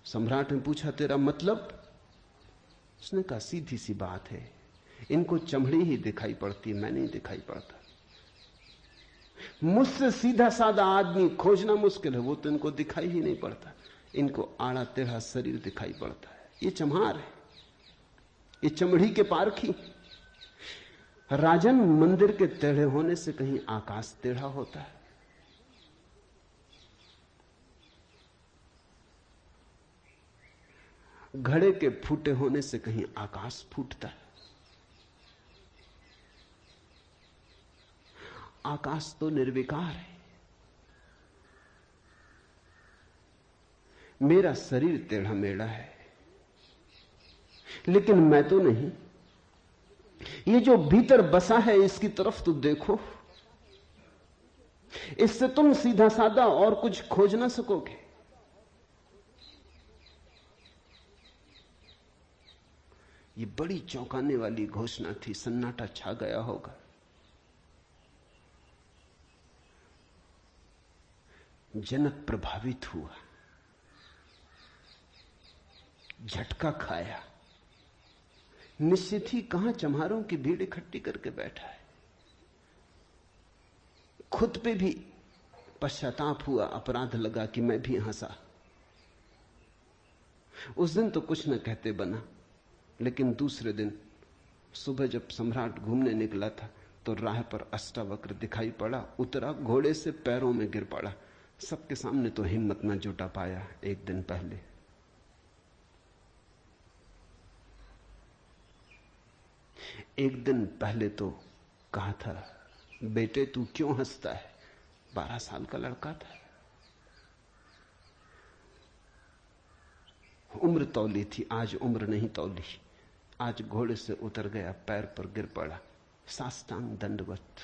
सम्राट ने पूछा, तेरा मतलब? उसने कहा, सीधी सी बात है, इनको चमड़ी ही दिखाई पड़ती है, मैं नहीं दिखाई पड़ता। मुझसे सीधा साधा आदमी खोजना मुश्किल है, वो तो इनको दिखाई ही नहीं पड़ता। इनको आड़ा टेढ़ा शरीर दिखाई पड़ता है। ये चम्हार है, ये चमड़ी के पारखी। राजन, मंदिर के टेढ़े होने से कहीं आकाश टेढ़ा होता है? घड़े के फूटे होने से कहीं आकाश फूटता है? आकाश तो निर्विकार है। मेरा शरीर टेढ़ा मेढ़ा है, लेकिन मैं तो नहीं। ये जो भीतर बसा है इसकी तरफ तो देखो। इससे तुम सीधा साधा और कुछ खोज ना सकोगे। ये बड़ी चौंकाने वाली घोषणा थी। सन्नाटा छा गया होगा। जनक प्रभावित हुआ, झटका खाया। निश्चित ही कहां चम्हारों की भीड़ इकट्ठी करके बैठा है। खुद पे भी पश्चाताप हुआ, अपराध लगा कि मैं भी हंसा। उस दिन तो कुछ न कहते बना, लेकिन दूसरे दिन सुबह जब सम्राट घूमने निकला था तो राह पर अष्टावक्र दिखाई पड़ा। उतरा, घोड़े से पैरों में गिर पड़ा। सबके सामने तो हिम्मत न जुटा पाया। एक दिन पहले तो कहा था, बेटे तू क्यों हंसता है? 12 साल का लड़का था। उम्र तौली थी, आज उम्र नहीं तौली। आज घोड़े से उतर गया, पैर पर गिर पड़ा, साष्टांग दंडवत,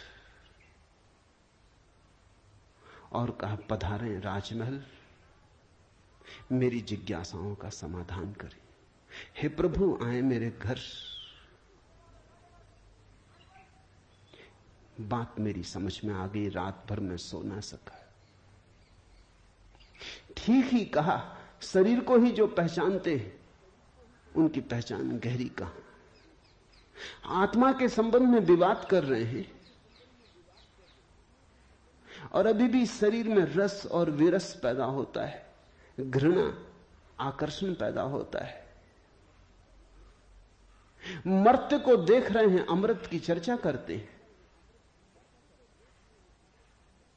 और कहा, पधारें राजमहल, मेरी जिज्ञासाओं का समाधान करें। हे प्रभु, आए मेरे घर। बात मेरी समझ में आ गई। रात भर में सो ना सका। ठीक ही कहा, शरीर को ही जो पहचानते हैं उनकी पहचान गहरी कहां। आत्मा के संबंध में विवाद कर रहे हैं और अभी भी शरीर में रस और विरस पैदा होता है, घृणा, आकर्षण पैदा होता है। मर्त्य को देख रहे हैं, अमृत की चर्चा करते हैं।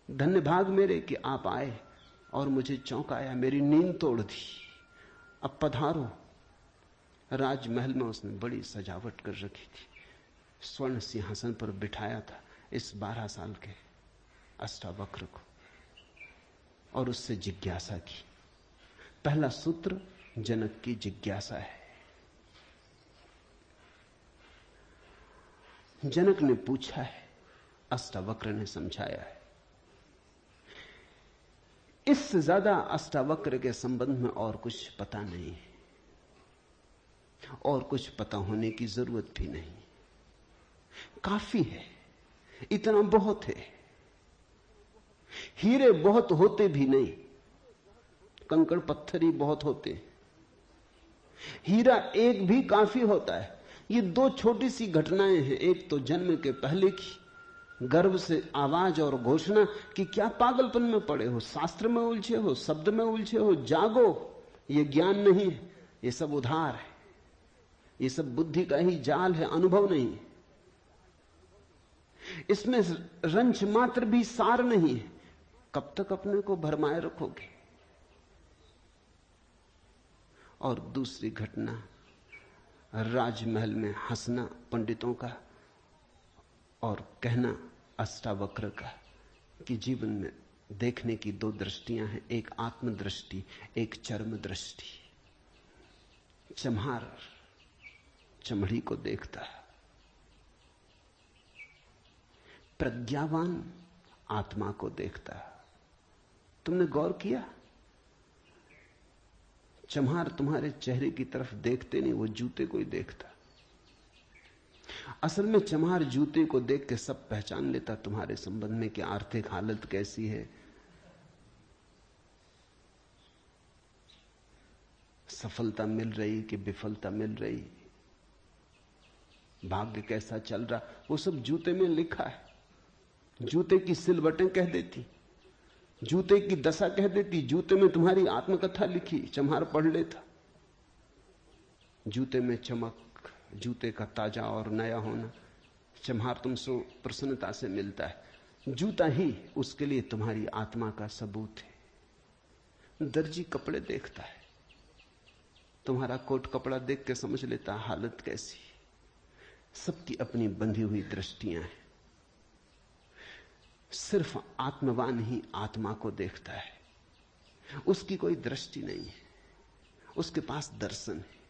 धन्य भाग मेरे कि आप आए और मुझे चौंकाया, मेरी नींद तोड़ दी। अब पधारो। राजमहल में उसने बड़ी सजावट कर रखी थी। स्वर्ण सिंहासन पर बिठाया था इस 12 साल के अष्टावक्र को और उससे जिज्ञासा की, पहला सूत्र जनक की जिज्ञासा है। जनक ने पूछा है, अष्टावक्र ने समझाया है। इससे ज्यादा अष्टावक्र के संबंध में और कुछ पता नहीं है, और कुछ पता होने की जरूरत भी नहीं। काफी है, इतना बहुत है। हीरे बहुत होते भी नहीं, कंकड़ पत्थर ही बहुत होते। हीरा एक भी काफी होता है। ये दो छोटी सी घटनाएं हैं। एक तो जन्म के पहले की गर्भ से आवाज और घोषणा कि क्या पागलपन में पड़े हो, शास्त्र में उलझे हो, शब्द में उलझे हो, जागो। ये ज्ञान नहीं है, ये सब उधार है, ये सब बुद्धि का ही जाल है, अनुभव नहीं। इसमें रंच मात्र भी सार नहीं है। कब तक अपने को भरमाए रखोगे? और दूसरी घटना, राजमहल में हंसना पंडितों का और कहना अष्टावक्र का कि जीवन में देखने की दो दृष्टियां हैं, एक आत्मदृष्टि, एक चर्म दृष्टि। चम्हार चमड़ी को देखता है, प्रज्ञावान आत्मा को देखता है। तुमने गौर किया? चम्हार तुम्हारे चेहरे की तरफ देखते नहीं, वो जूते को ही देखता। असल में चम्हार जूते को देख के सब पहचान लेता तुम्हारे संबंध में कि आर्थिक हालत कैसी है, सफलता मिल रही कि विफलता मिल रही, भाग्य कैसा चल रहा, वो सब जूते में लिखा है। जूते की सिलवटें कह देती, जूते की दशा कह देती, जूते में तुम्हारी आत्मकथा लिखी। चम्हार पढ़ लेता। जूते में चमक, जूते का ताजा और नया होना चम्हार तुमसे प्रसन्नता से मिलता है। जूता ही उसके लिए तुम्हारी आत्मा का सबूत है। दर्जी कपड़े देखता है, तुम्हारा कोट कपड़ा देख के समझ लेता हालत कैसी। सबकी अपनी बंधी हुई दृष्टियां हैं। सिर्फ आत्मवान ही आत्मा को देखता है, उसकी कोई दृष्टि नहीं है, उसके पास दर्शन है।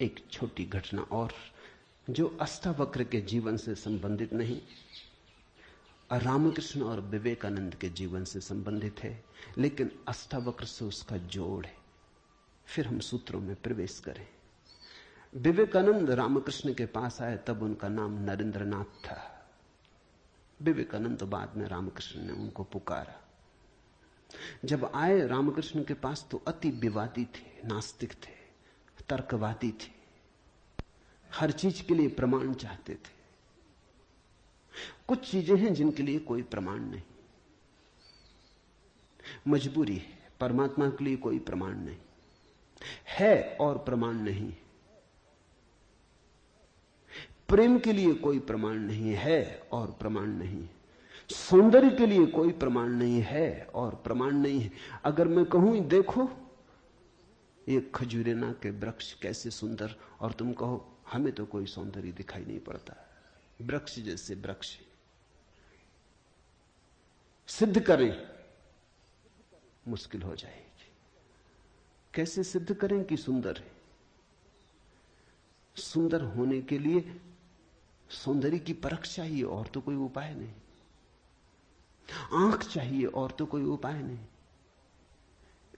एक छोटी घटना और जो अष्टावक्र के जीवन से संबंधित नहीं, रामकृष्ण और विवेकानंद के जीवन से संबंधित है, लेकिन अष्टावक्र से उसका जोड़ है। फिर हम सूत्रों में प्रवेश करें। विवेकानंद रामकृष्ण के पास आए तब उनका नाम नरेंद्रनाथ था। विवेकानंद तो बाद में रामकृष्ण ने उनको पुकारा। जब आए रामकृष्ण के पास तो अति विवादी थे, नास्तिक थे, तर्कवादी थे, हर चीज के लिए प्रमाण चाहते थे। कुछ चीजें हैं जिनके लिए कोई प्रमाण नहीं, मजबूरी है। परमात्मा के लिए कोई प्रमाण नहीं है और प्रमाण नहीं। प्रेम के लिए कोई प्रमाण नहीं है और प्रमाण नहीं। सौंदर्य के लिए कोई प्रमाण नहीं है और प्रमाण नहीं है। अगर मैं कहूं देखो ये खजूरेना के वृक्ष कैसे सुंदर, और तुम कहो हमें तो कोई सौंदर्य दिखाई नहीं पड़ता, वृक्ष जैसे वृक्ष, सिद्ध करें मुश्किल हो जाएगी। कैसे सिद्ध करें कि सुंदर है? सुंदर होने के लिए सौंदर्य की परख चाहिए और तो कोई उपाय नहीं। आंख चाहिए और तो कोई उपाय नहीं।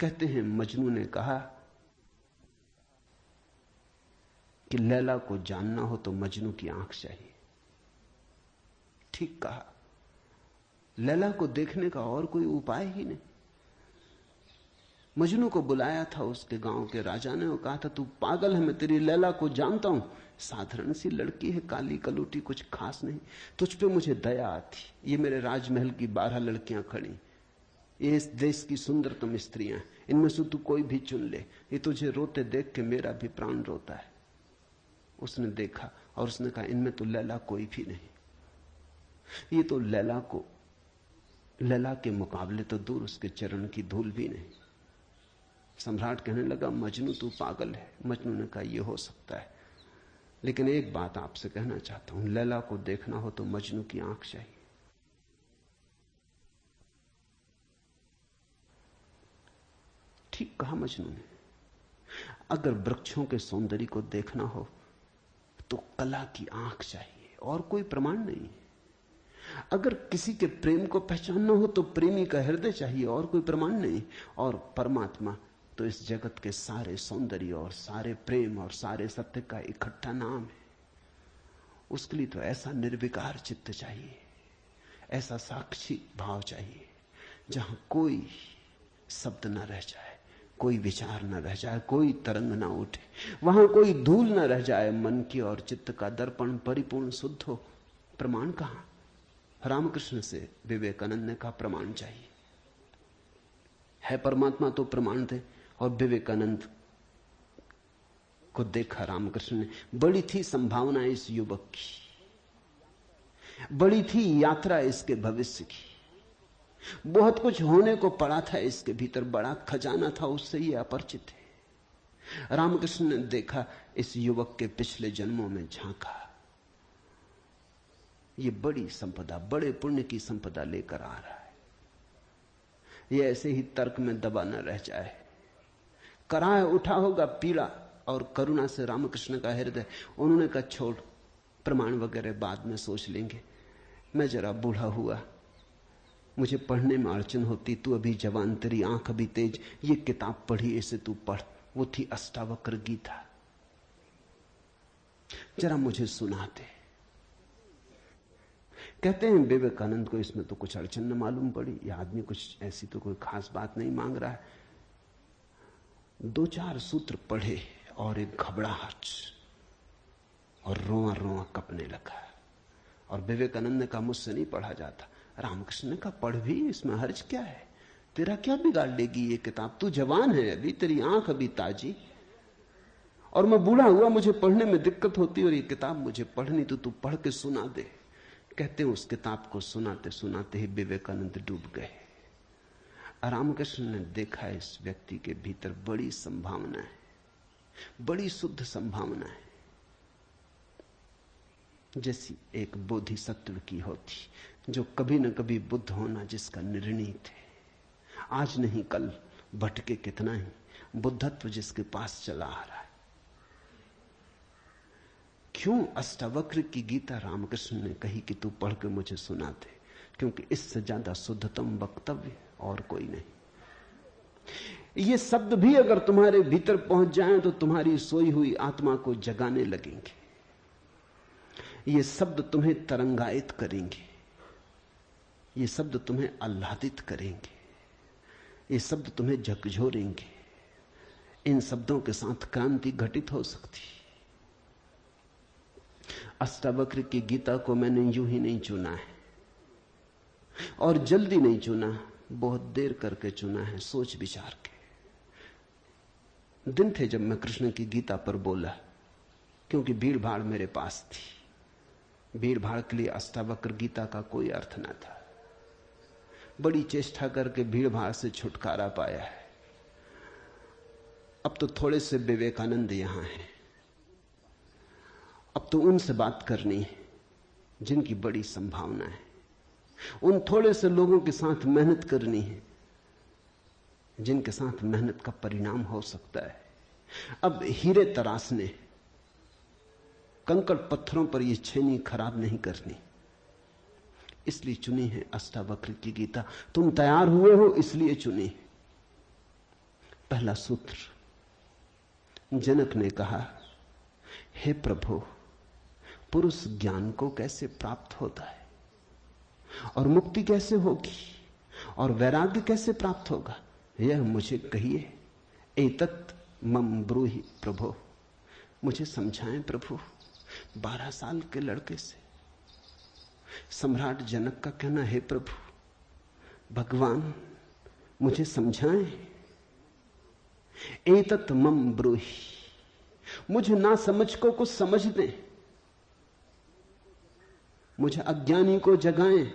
कहते हैं मजनू ने कहा कि लैला को जानना हो तो मजनू की आंख चाहिए। ठीक कहा। लैला को देखने का और कोई उपाय ही नहीं। मजनू को बुलाया था उसके गांव के राजा ने और कहा था तू पागल है, मैं तेरी लैला को जानता हूं, साधारण सी लड़की है, काली कलूटी, कुछ खास नहीं, तुझ पे मुझे दया आती। ये मेरे राजमहल की 12 लड़कियां खड़ी, ये इस देश की सुंदरतम स्त्रियां, इनमें से तू कोई भी चुन ले, ये तुझे रोते देख के मेरा भी प्राण रोता है। उसने देखा और उसने कहा इनमें तो लैला कोई भी नहीं, ये तो लैला के मुकाबले तो दूर, उसके चरण की धूल भी नहीं। सम्राट कहने लगा मजनू तू पागल है। मजनू ने कहा यह हो सकता है, लेकिन एक बात आपसे कहना चाहता हूं, लैला को देखना हो तो मजनू की आंख चाहिए। कहा मजनू ने। अगर वृक्षों के सौंदर्य को देखना हो तो कला की आंख चाहिए और कोई प्रमाण नहीं। अगर किसी के प्रेम को पहचानना हो तो प्रेमी का हृदय चाहिए और कोई प्रमाण नहीं। और परमात्मा तो इस जगत के सारे सौंदर्य और सारे प्रेम और सारे सत्य का इकट्ठा नाम है। उसके लिए तो ऐसा निर्विकार चित्त चाहिए, ऐसा साक्षी भाव चाहिए जहां कोई शब्द न रह जाए, कोई विचार न रह जाए, कोई तरंग न उठे, वहां कोई धूल न रह जाए। मन की और चित्त का दर्पण परिपूर्ण शुद्ध हो। प्रमाण कहां? रामकृष्ण से विवेकानंद ने कहा प्रमाण चाहिए। है परमात्मा तो प्रमाण थे। और विवेकानंद को देखा रामकृष्ण ने। बड़ी थी संभावना इस युवक की, बड़ी थी यात्रा इसके भविष्य की, बहुत कुछ होने को पड़ा था इसके भीतर, बड़ा खजाना था, उससे ये अपरिचित है। रामकृष्ण ने देखा, इस युवक के पिछले जन्मों में झांका। ये बड़ी संपदा, बड़े पुण्य की संपदा लेकर आ रहा है। ये ऐसे ही तर्क में दबा न रह जाए। कराह उठा होगा पीड़ा और करुणा से रामकृष्ण का हृदय। उन्होंने कहा छोड़, प्रमाण वगैरह बाद में सोच लेंगे। मैं जरा बूढ़ा हुआ, मुझे पढ़ने में अड़चन होती, तू अभी जवान, तेरी आंख अभी तेज, ये किताब पढ़ी, इसे तू पढ़। वो थी अष्टावक्र गीता, जरा मुझे सुनाते। कहते हैं विवेकानंद को इसमें तो कुछ अड़चन न मालूम पड़ी। यह आदमी कुछ ऐसी तो कोई खास बात नहीं मांग रहा है। 2-4 सूत्र पढ़े और एक घबराहट और रोआ रोआ कपने लगा। और विवेकानंद ने कहा मुझसे नहीं पढ़ा जाता। रामकृष्ण ने कहा पढ़ भी, इसमें हर्ज क्या है, तेरा क्या बिगाड़ लेगी ये किताब, तू जवान है अभी, तेरी आंख अभी ताजी, और मैं बूढ़ा हुआ, मुझे पढ़ने में दिक्कत होती, और ये किताब मुझे पढ़नी तो तू पढ़ के सुना दे। कहते हैं उस किताब को सुनाते सुनाते ही विवेकानंद डूब गए। रामकृष्ण ने देखा इस व्यक्ति के भीतर बड़ी संभावना है, बड़ी शुद्ध संभावना है, जैसी एक बोधिसत्व की होती, जो कभी न कभी बुद्ध होना जिसका निर्णीत है। आज नहीं कल भटके कितना ही, बुद्धत्व जिसके पास चला आ रहा है। क्यों अष्टावक्र की गीता रामकृष्ण ने कही कि तू पढ़ के मुझे सुना दे? क्योंकि इससे ज्यादा शुद्धतम वक्तव्य और कोई नहीं। ये शब्द भी अगर तुम्हारे भीतर पहुंच जाएं तो तुम्हारी सोई हुई आत्मा को जगाने लगेंगे। ये शब्द तुम्हें तरंगायित करेंगे, ये शब्द तुम्हें आह्लादित करेंगे, ये शब्द तुम्हें झकझोरेंगे। इन शब्दों के साथ क्रांति घटित हो सकती। अष्टावक्र की गीता को मैंने यूं ही नहीं चुना है, और जल्दी नहीं चुना, बहुत देर करके चुना है, सोच विचार के। दिन थे जब मैं कृष्ण की गीता पर बोला, क्योंकि भीड़ भाड़ मेरे पास थी। भीड़ भाड़ के लिए अष्टावक्र गीता का कोई अर्थ न था। बड़ी चेष्टा करके भीड़ भाड़ से छुटकारा पाया है। अब तो थोड़े से विवेकानंद यहां हैं, अब तो उनसे बात करनी है जिनकी बड़ी संभावना है। उन थोड़े से लोगों के साथ मेहनत करनी है जिनके साथ मेहनत का परिणाम हो सकता है। अब हीरे तराशने, कंकड़ पत्थरों पर यह छेनी खराब नहीं करनी, इसलिए चुनी है अष्टावक्र की गीता। तुम तैयार हुए हो इसलिए चुनी। पहला सूत्र, जनक ने कहा, हे प्रभु, पुरुष ज्ञान को कैसे प्राप्त होता है, और मुक्ति कैसे होगी, और वैराग्य कैसे प्राप्त होगा, यह मुझे कहिए। एतत् मम ब्रूहि प्रभो, मुझे समझाएं प्रभु। 12 साल के लड़के से सम्राट जनक का कहना, हे प्रभु, भगवान मुझे समझाएं। एतत् मम ब्रूहि, मुझे ना समझ को कुछ समझ दें, मुझे अज्ञानी को जगाएं।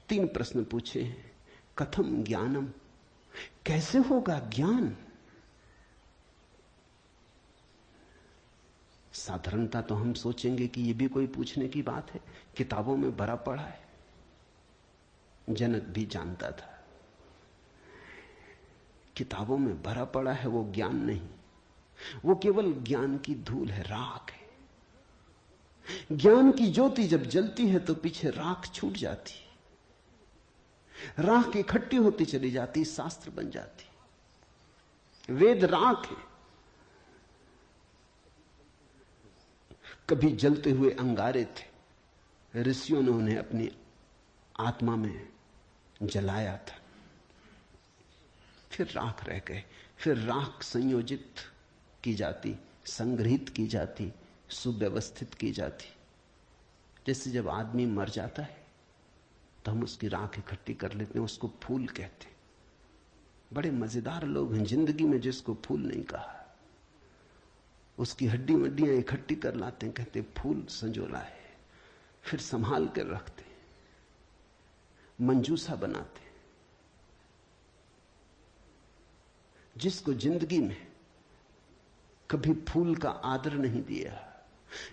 3 प्रश्न पूछे हैं। कथम ज्ञानम, कैसे होगा ज्ञान? साधारणता तो हम सोचेंगे कि यह भी कोई पूछने की बात है, किताबों में भरा पड़ा है। जनक भी जानता था किताबों में भरा पड़ा है वो ज्ञान नहीं, वो केवल ज्ञान की धूल है, राख है। ज्ञान की ज्योति जब जलती है तो पीछे राख छूट जाती है, राख इकट्ठी होती चली जाती, शास्त्र बन जाती। वेद राख है। कभी जलते हुए अंगारे थे, ऋषियों ने उन्हें अपनी आत्मा में जलाया था, फिर राख रह गए। फिर राख संयोजित की जाती, संग्रहित की जाती, सुव्यवस्थित की जाती। जैसे जब आदमी मर जाता है तो हम उसकी राख इकट्ठी कर लेते हैं, उसको फूल कहते हैं। बड़े मजेदार लोग हैं जिंदगी में जिसको फूल नहीं कहा। उसकी हड्डी वड्डियां इकट्ठी कर लाते हैं, कहते फूल संजोला है, फिर संभाल कर रखते, मंजूसा बनाते। जिसको जिंदगी में कभी फूल का आदर नहीं दिया,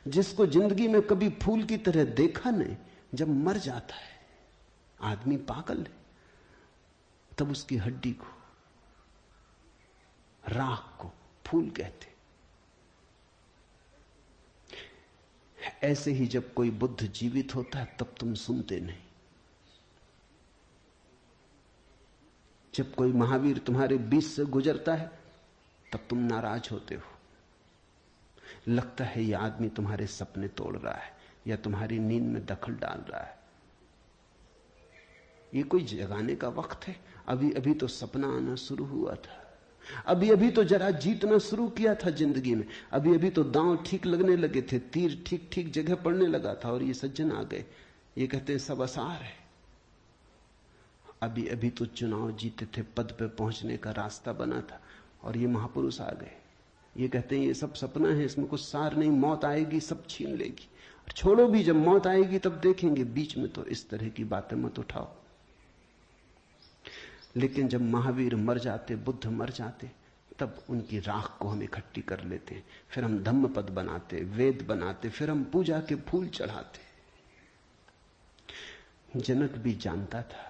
जिसको जिंदगी में कभी फूल की तरह देखा नहीं, जब मर जाता है आदमी पागल है, तब उसकी हड्डी को, राख को फूल कहते। ऐसे ही जब कोई बुद्ध जीवित होता है तब तुम सुनते नहीं। जब कोई महावीर तुम्हारे बीच से गुजरता है तब तुम नाराज होते हो, लगता है यह आदमी तुम्हारे सपने तोड़ रहा है या तुम्हारी नींद में दखल डाल रहा है। ये कोई जगाने का वक्त है? अभी अभी तो सपना आना शुरू हुआ था, अभी अभी तो जरा जीतना शुरू किया था जिंदगी में, अभी अभी तो दांव ठीक लगने लगे थे, तीर ठीक ठीक जगह पड़ने लगा था, और ये सज्जन आ गए, ये कहते हैं सब आसार है। अभी अभी तो चुनाव जीते थे, पद पे पहुंचने का रास्ता बना था, और ये महापुरुष आ गए, ये कहते हैं ये सब सपना है, इसमें कुछ सार नहीं, मौत आएगी सब छीन लेगी। छोड़ो भी, जब मौत आएगी तब देखेंगे, बीच में तो इस तरह की बातें मत उठाओ। लेकिन जब महावीर मर जाते, बुद्ध मर जाते, तब उनकी राख को हम इकट्ठी कर लेते हैं, फिर हम धम्म पद बनाते, वेद बनाते, फिर हम पूजा के फूल चढ़ाते। जनक भी जानता था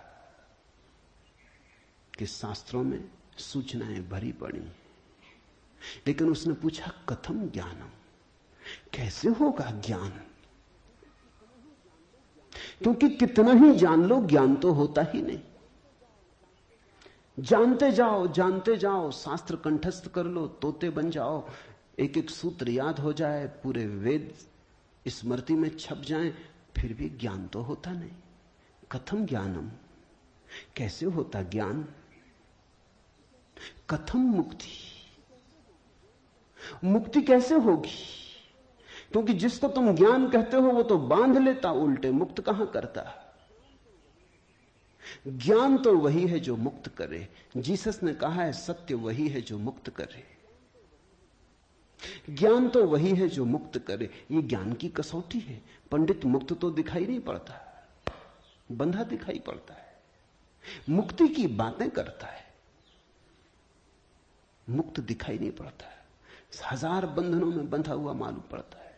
कि शास्त्रों में सूचनाएं भरी पड़ी, लेकिन उसने पूछा कथम ज्ञानम, कैसे होगा ज्ञान? क्योंकि कितना ही जान लो ज्ञान तो होता ही नहीं। जानते जाओ, शास्त्र कंठस्थ कर लो, तोते बन जाओ, एक एक सूत्र याद हो जाए, पूरे वेद स्मृति में छप जाएं, फिर भी ज्ञान तो होता नहीं। कथम ज्ञानम, कैसे होता ज्ञान? कथम मुक्ति, मुक्ति कैसे होगी? क्योंकि जिसको तुम ज्ञान कहते हो वो तो बांध लेता उल्टे, मुक्त कहां करता। ज्ञान तो वही है जो मुक्त करे। जीसस ने कहा है सत्य वही है जो मुक्त करे, ज्ञान तो वही है जो मुक्त करे। ये ज्ञान की कसौटी है। पंडित मुक्त तो दिखाई नहीं पड़ता, बंधा दिखाई पड़ता है, मुक्ति की बातें करता है, मुक्त दिखाई नहीं पड़ता है, हजार बंधनों में बंधा हुआ मालूम पड़ता है।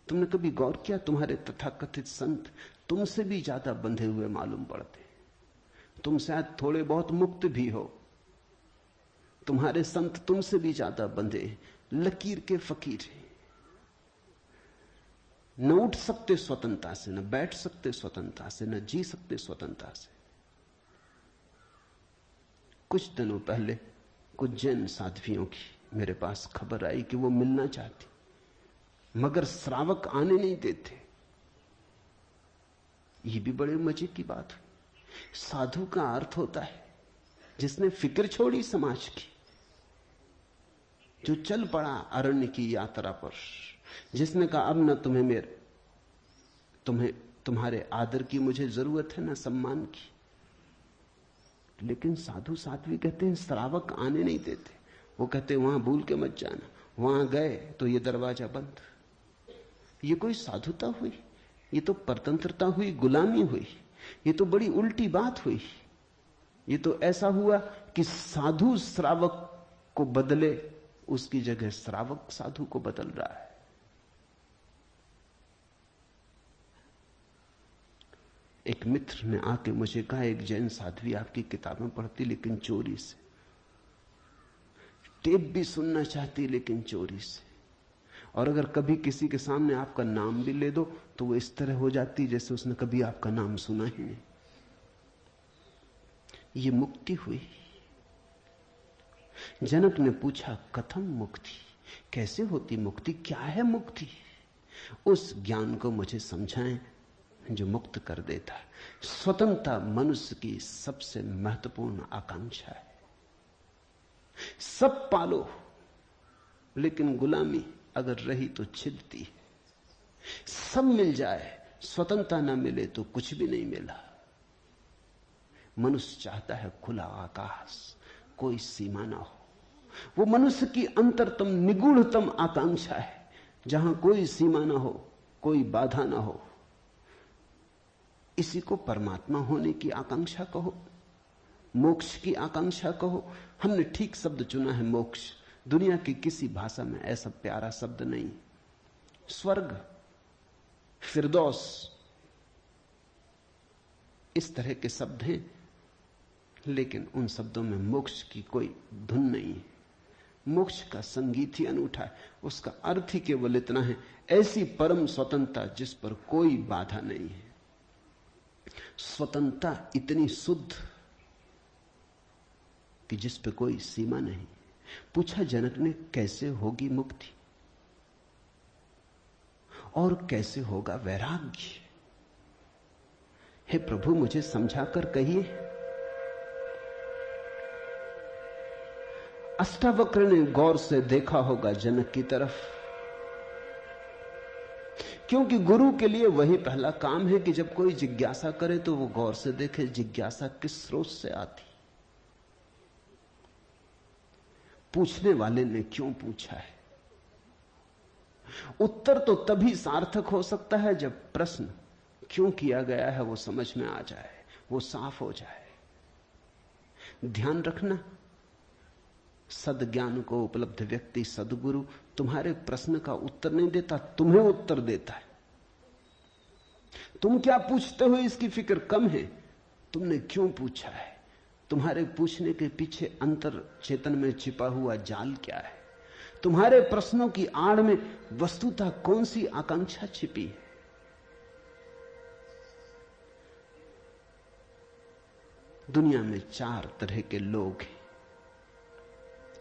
तुमने कभी गौर किया, तुम्हारे तथाकथित संत तुमसे भी ज्यादा बंधे हुए मालूम पड़ते। तुम शायद थोड़े बहुत मुक्त भी हो, तुम्हारे संत तुमसे भी ज्यादा बंधे, लकीर के फकीर हैं। न उठ सकते स्वतंत्रता से, न बैठ सकते स्वतंत्रता से, न जी सकते स्वतंत्रता से। कुछ दिनों पहले कुछ जैन साध्वियों की मेरे पास खबर आई कि वो मिलना चाहती, मगर श्रावक आने नहीं देते। ये भी बड़े मजे की बात हुई। साधु का अर्थ होता है जिसने फिक्र छोड़ी समाज की, जो चल पड़ा अरण्य की यात्रा पर, जिसने कहा अब न तुम्हारे आदर की मुझे जरूरत है, न सम्मान की। लेकिन साधु साध्वी कहते हैं श्रावक आने नहीं देते। वो कहते हैं वहां भूल के मत जाना, वहां गए तो ये दरवाजा बंद। ये कोई साधुता हुई? ये तो परतंत्रता हुई, गुलामी हुई। ये तो बड़ी उल्टी बात हुई। ये तो ऐसा हुआ कि साधु श्रावक को बदले, उसकी जगह श्रावक साधु को बदल रहा है। एक मित्र ने आके मुझे कहा, एक जैन साध्वी आपकी किताबें पढ़ती लेकिन चोरी से। टेप भी सुनना चाहती लेकिन चोरी से। और अगर कभी किसी के सामने आपका नाम भी ले दो तो वो इस तरह हो जाती जैसे उसने कभी आपका नाम सुना ही नहीं। ये मुक्ति हुई। जनक ने पूछा कथम मुक्ति, कैसे होती मुक्ति, क्या है मुक्ति? उस ज्ञान को मुझे समझाएं जो मुक्त कर देता है। स्वतंत्रता मनुष्य की सबसे महत्वपूर्ण आकांक्षा है। सब पालो लेकिन गुलामी अगर रही तो छिदती है। सब मिल जाए, स्वतंत्रता ना मिले तो कुछ भी नहीं मिला। मनुष्य चाहता है खुला आकाश, कोई सीमा ना हो। वो मनुष्य की अंतरतम निगूढ़तम आकांक्षा है, जहां कोई सीमा ना हो, कोई बाधा ना हो। इसी को परमात्मा होने की आकांक्षा कहो, मोक्ष की आकांक्षा कहो। हमने ठीक शब्द चुना है, मोक्ष। दुनिया की किसी भाषा में ऐसा प्यारा शब्द नहीं। स्वर्ग, फिरदौस, इस तरह के शब्द हैं, लेकिन उन शब्दों में मोक्ष की कोई धुन नहीं है। मोक्ष का संगीत ही अनूठा है। उसका अर्थ ही केवल इतना है, ऐसी परम स्वतंत्रता जिस पर कोई बाधा नहीं है। स्वतंत्रता इतनी शुद्ध कि जिस पे कोई सीमा नहीं। पूछा जनक ने कैसे होगी मुक्ति और कैसे होगा वैराग्य? हे प्रभु मुझे समझाकर कहिए। अष्टावक्र ने गौर से देखा होगा जनक की तरफ, क्योंकि गुरु के लिए वही पहला काम है कि जब कोई जिज्ञासा करे तो वो गौर से देखे जिज्ञासा किस स्रोत से आती, पूछने वाले ने क्यों पूछा है। उत्तर तो तभी सार्थक हो सकता है जब प्रश्न क्यों किया गया है वो समझ में आ जाए, वो साफ हो जाए। ध्यान रखना, सद्ज्ञान को उपलब्ध व्यक्ति, सद्गुरु तुम्हारे प्रश्न का उत्तर नहीं देता, तुम्हें उत्तर देता है। तुम क्या पूछते हो इसकी फिक्र कम है, तुमने क्यों पूछा है, तुम्हारे पूछने के पीछे अंतर चेतन में छिपा हुआ जाल क्या है, तुम्हारे प्रश्नों की आड़ में वस्तुतः कौन सी आकांक्षा छिपी है। दुनिया में 4 तरह के लोग हैं,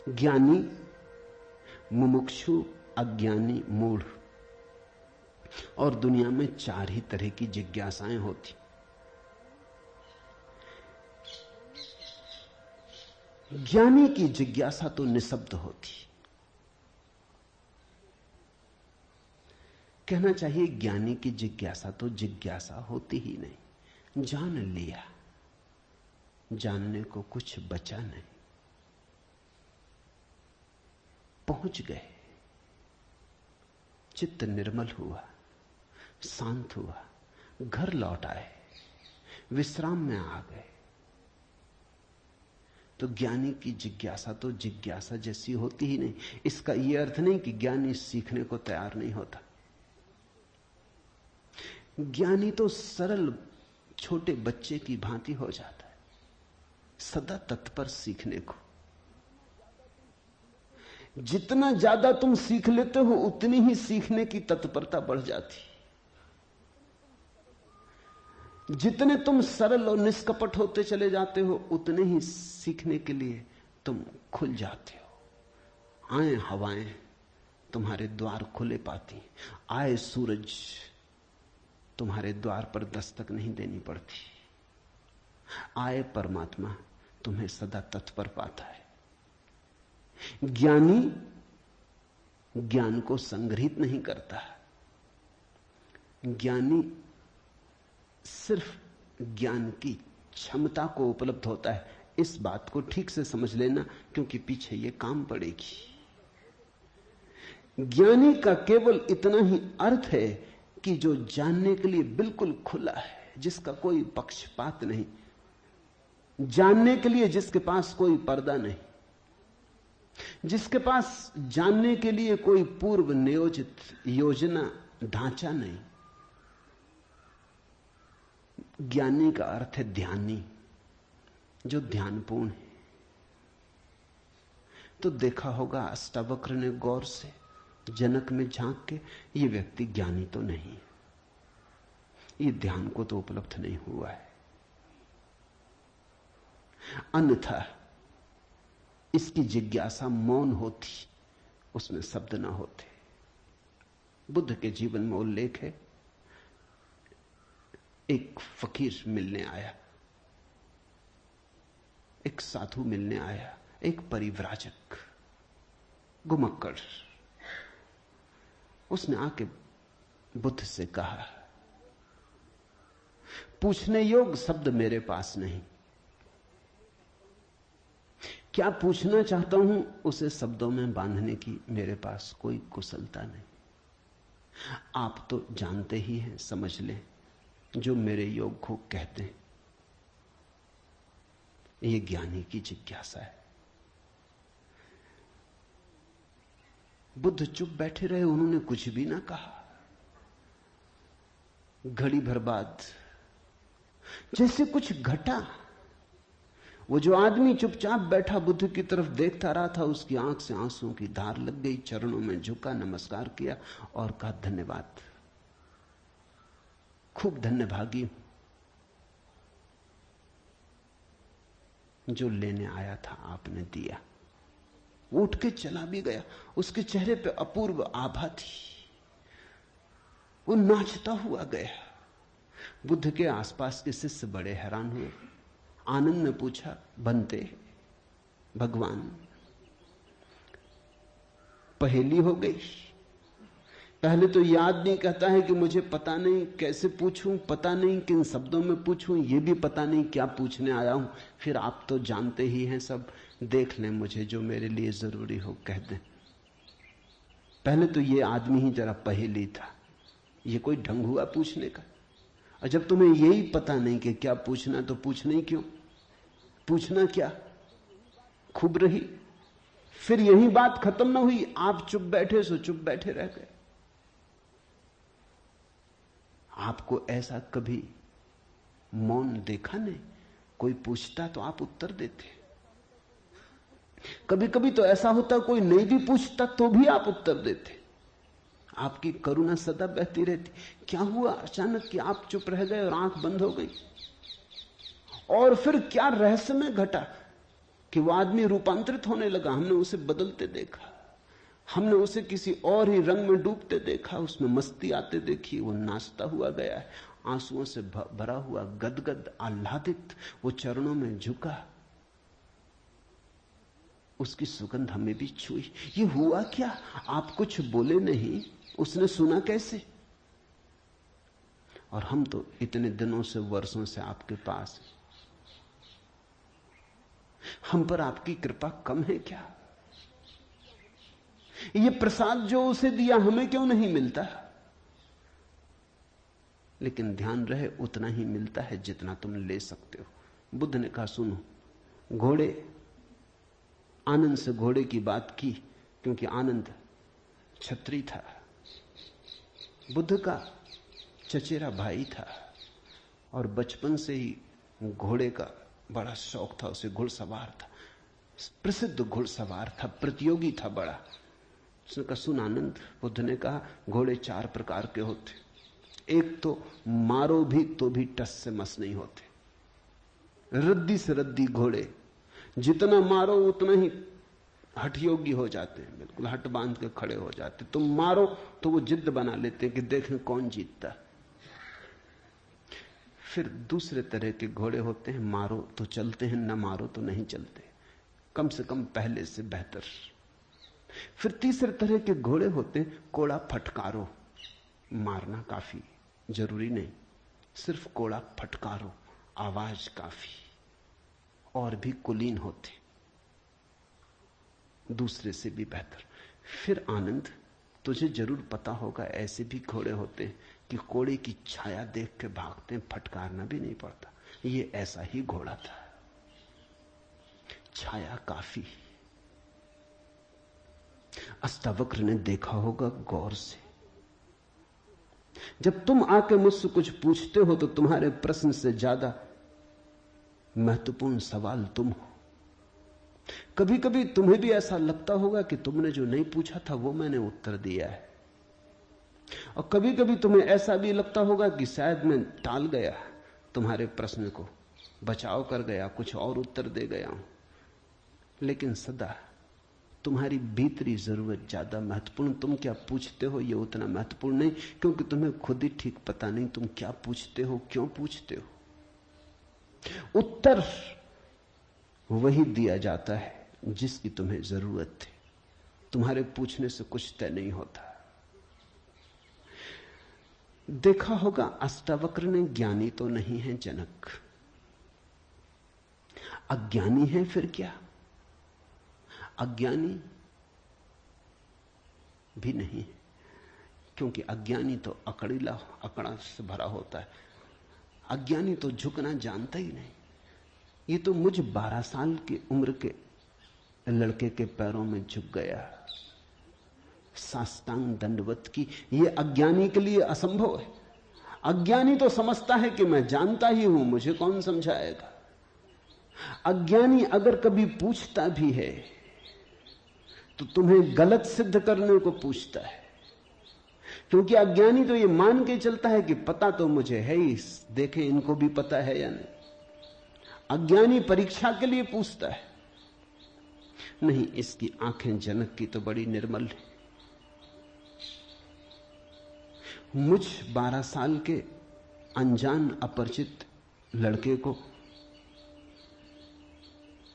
ज्ञानी, मुमुक्षु, अज्ञानी, मूढ़। और दुनिया में 4 ही तरह की जिज्ञासाएं होती। ज्ञानी की जिज्ञासा तो निशब्द होती, कहना चाहिए ज्ञानी की जिज्ञासा तो जिज्ञासा होती ही नहीं। जान लिया, जानने को कुछ बचा नहीं, पहुंच गए, चित्त निर्मल हुआ, शांत हुआ, घर लौट आए, विश्राम में आ गए। तो ज्ञानी की जिज्ञासा तो जिज्ञासा जैसी होती ही नहीं। इसका यह अर्थ नहीं कि ज्ञानी सीखने को तैयार नहीं होता। ज्ञानी तो सरल छोटे बच्चे की भांति हो जाता है, सदा तत्पर सीखने को। जितना ज्यादा तुम सीख लेते हो उतनी ही सीखने की तत्परता बढ़ जाती। जितने तुम सरल और निष्कपट होते चले जाते हो उतने ही सीखने के लिए तुम खुल जाते हो। आए हवाएं तुम्हारे द्वार खुले पाती, आए सूरज तुम्हारे द्वार पर दस्तक नहीं देनी पड़ती, आए परमात्मा तुम्हें सदा तत्पर पाता है। ज्ञानी ज्ञान को संग्रहित नहीं करता, ज्ञानी सिर्फ ज्ञान की क्षमता को उपलब्ध होता है। इस बात को ठीक से समझ लेना, क्योंकि पीछे ये काम पड़ेगी। ज्ञानी का केवल इतना ही अर्थ है कि जो जानने के लिए बिल्कुल खुला है, जिसका कोई पक्षपात नहीं, जानने के लिए जिसके पास कोई पर्दा नहीं, जिसके पास जानने के लिए कोई पूर्व नियोजित योजना ढांचा नहीं। ज्ञानी का अर्थ है ध्यानी, जो ध्यानपूर्ण है। तो देखा होगा अष्टावक्र ने गौर से जनक में झांक के, ये व्यक्ति ज्ञानी तो नहीं, ये ध्यान को तो उपलब्ध नहीं हुआ है, अन्यथा इसकी जिज्ञासा मौन होती, उसमें शब्द ना होते। बुद्ध के जीवन में उल्लेख है, एक फकीर मिलने आया, एक साधु मिलने आया, एक परिव्राजक घुमक्कड़। उसने आके बुद्ध से कहा, पूछने योग्य शब्द मेरे पास नहीं, क्या पूछना चाहता हूं उसे शब्दों में बांधने की मेरे पास कोई कुशलता नहीं। आप तो जानते ही हैं, समझ लें, जो मेरे योग को कहते हैं, ये ज्ञानी की जिज्ञासा है। बुद्ध चुप बैठे रहे, उन्होंने कुछ भी ना कहा। घड़ी भर बाद जैसे कुछ घटा, वो जो आदमी चुपचाप बैठा बुद्ध की तरफ देखता रहा था, उसकी आंख से आंसुओं की धार लग गई, चरणों में झुका, नमस्कार किया और कहा, धन्यवाद, खूब धन्यभागी हूं, जो लेने आया था आपने दिया। वो उठ के चला भी गया, उसके चेहरे पे अपूर्व आभा थी, वो नाचता हुआ गया। बुद्ध के आसपास के शिष्य बड़े हैरान हुए। आनंद ने पूछा, बनते भगवान, पहेली हो गई। पहले तो याद नहीं, कहता है कि मुझे पता नहीं कैसे पूछूं, पता नहीं किन शब्दों में पूछूं, ये भी पता नहीं क्या पूछने आया हूं। फिर आप तो जानते ही हैं सब, देख लें, मुझे जो मेरे लिए जरूरी हो कह दें। पहले तो ये आदमी ही जरा पहेली था, ये कोई ढंग हुआ पूछने का? और जब तुम्हें यही पता नहीं कि क्या पूछना, तो पूछना ही क्यों? पूछना क्या? खूब रही। फिर यही बात खत्म ना हुई, आप चुप बैठे सो चुप बैठे रह गए। आपको ऐसा कभी मौन देखा नहीं? कोई पूछता तो आप उत्तर देते। कभी कभी तो ऐसा होता कोई नहीं भी पूछता तो भी आप उत्तर देते। आपकी करुणा सदा बहती रहती। क्या हुआ अचानक कि आप चुप रह गए और आंख बंद हो गई? और फिर क्या रहस्य में घटा कि वो आदमी रूपांतरित होने लगा? हमने उसे बदलते देखा, हमने उसे किसी और ही रंग में डूबते देखा, उसमें मस्ती आते देखी। वो नाचता हुआ गया है, आंसुओं से भरा हुआ, गदगद आह्लादित, वो चरणों में झुका, उसकी सुगंध हमें भी छुई। ये हुआ क्या? आप कुछ बोले नहीं, उसने सुना कैसे? और हम तो इतने दिनों से, वर्षों से आपके पास, हम पर आपकी कृपा कम है क्या? ये प्रसाद जो उसे दिया हमें क्यों नहीं मिलता? लेकिन ध्यान रहे, उतना ही मिलता है जितना तुम ले सकते हो। बुद्ध ने कहा, सुनो, घोड़े, आनंद से घोड़े की बात की क्योंकि आनंद छत्री था, बुद्ध का चचेरा भाई था और बचपन से ही घोड़े का बड़ा शौक था, उसे घुड़सवार था, प्रसिद्ध घुड़सवार था, प्रतियोगी था बड़ा। उसने कहा, सुन आनंद, बुद्ध ने कहा, घोड़े 4 प्रकार के होते। एक तो मारो भी तो भी टस से मस नहीं होते, रद्दी से रद्दी घोड़े, जितना मारो उतना ही हठ योगी हो जाते हैं, बिल्कुल हट बांध के खड़े हो जाते। तुम मारो तो वो जिद बना लेते हैं कि देखें कौन जीतता। फिर दूसरे तरह के घोड़े होते हैं, मारो तो चलते हैं, न मारो तो नहीं चलते, कम से कम पहले से बेहतर। फिर तीसरे तरह के घोड़े होते हैं, कोड़ा फटकारो, मारना काफी जरूरी नहीं, सिर्फ कोड़ा फटकारो, आवाज काफी, और भी कुलीन होते, दूसरे से भी बेहतर। फिर आनंद, तुझे जरूर पता होगा, ऐसे भी घोड़े होते हैं कि कोड़े की छाया देख के भागते हैं, फटकारना भी नहीं पड़ता। ये ऐसा ही घोड़ा था, छाया काफी। अष्टावक्र ने देखा होगा गौर से, जब तुम आके मुझसे कुछ पूछते हो तो तुम्हारे प्रश्न से ज्यादा महत्वपूर्ण सवाल तुम हो। कभी कभी तुम्हें भी ऐसा लगता होगा कि तुमने जो नहीं पूछा था वो मैंने उत्तर दिया है, और कभी कभी तुम्हें ऐसा भी लगता होगा कि शायद मैं टाल गया तुम्हारे प्रश्न को, बचाव कर गया, कुछ और उत्तर दे गया हूं। लेकिन सदा तुम्हारी भीतरी जरूरत ज्यादा महत्वपूर्ण। तुम क्या पूछते हो ये उतना महत्वपूर्ण नहीं, क्योंकि तुम्हें खुद ही ठीक पता नहीं तुम क्या पूछते हो, क्यों पूछते हो। उत्तर वही दिया जाता है जिसकी तुम्हें जरूरत थी। तुम्हारे पूछने से कुछ तय नहीं होता। देखा होगा अष्टावक्र ने ज्ञानी तो नहीं है जनक, अज्ञानी है फिर क्या? अज्ञानी भी नहीं, क्योंकि अज्ञानी तो अकड़ा से भरा होता है। अज्ञानी तो झुकना जानता ही नहीं। ये तो मुझ 12 साल की उम्र के लड़के के पैरों में झुक गया, साष्टांग दंडवत की। ये अज्ञानी के लिए असंभव है। अज्ञानी तो समझता है कि मैं जानता ही हूं, मुझे कौन समझाएगा। अज्ञानी अगर कभी पूछता भी है तो तुम्हें गलत सिद्ध करने को पूछता है, क्योंकि अज्ञानी तो ये मान के चलता है कि पता तो मुझे है ही, देखें इनको भी पता है या नहीं। अज्ञानी परीक्षा के लिए पूछता है। नहीं, इसकी आंखें जनक की तो बड़ी निर्मल है। मुझ 12 साल के अनजान अपरिचित लड़के को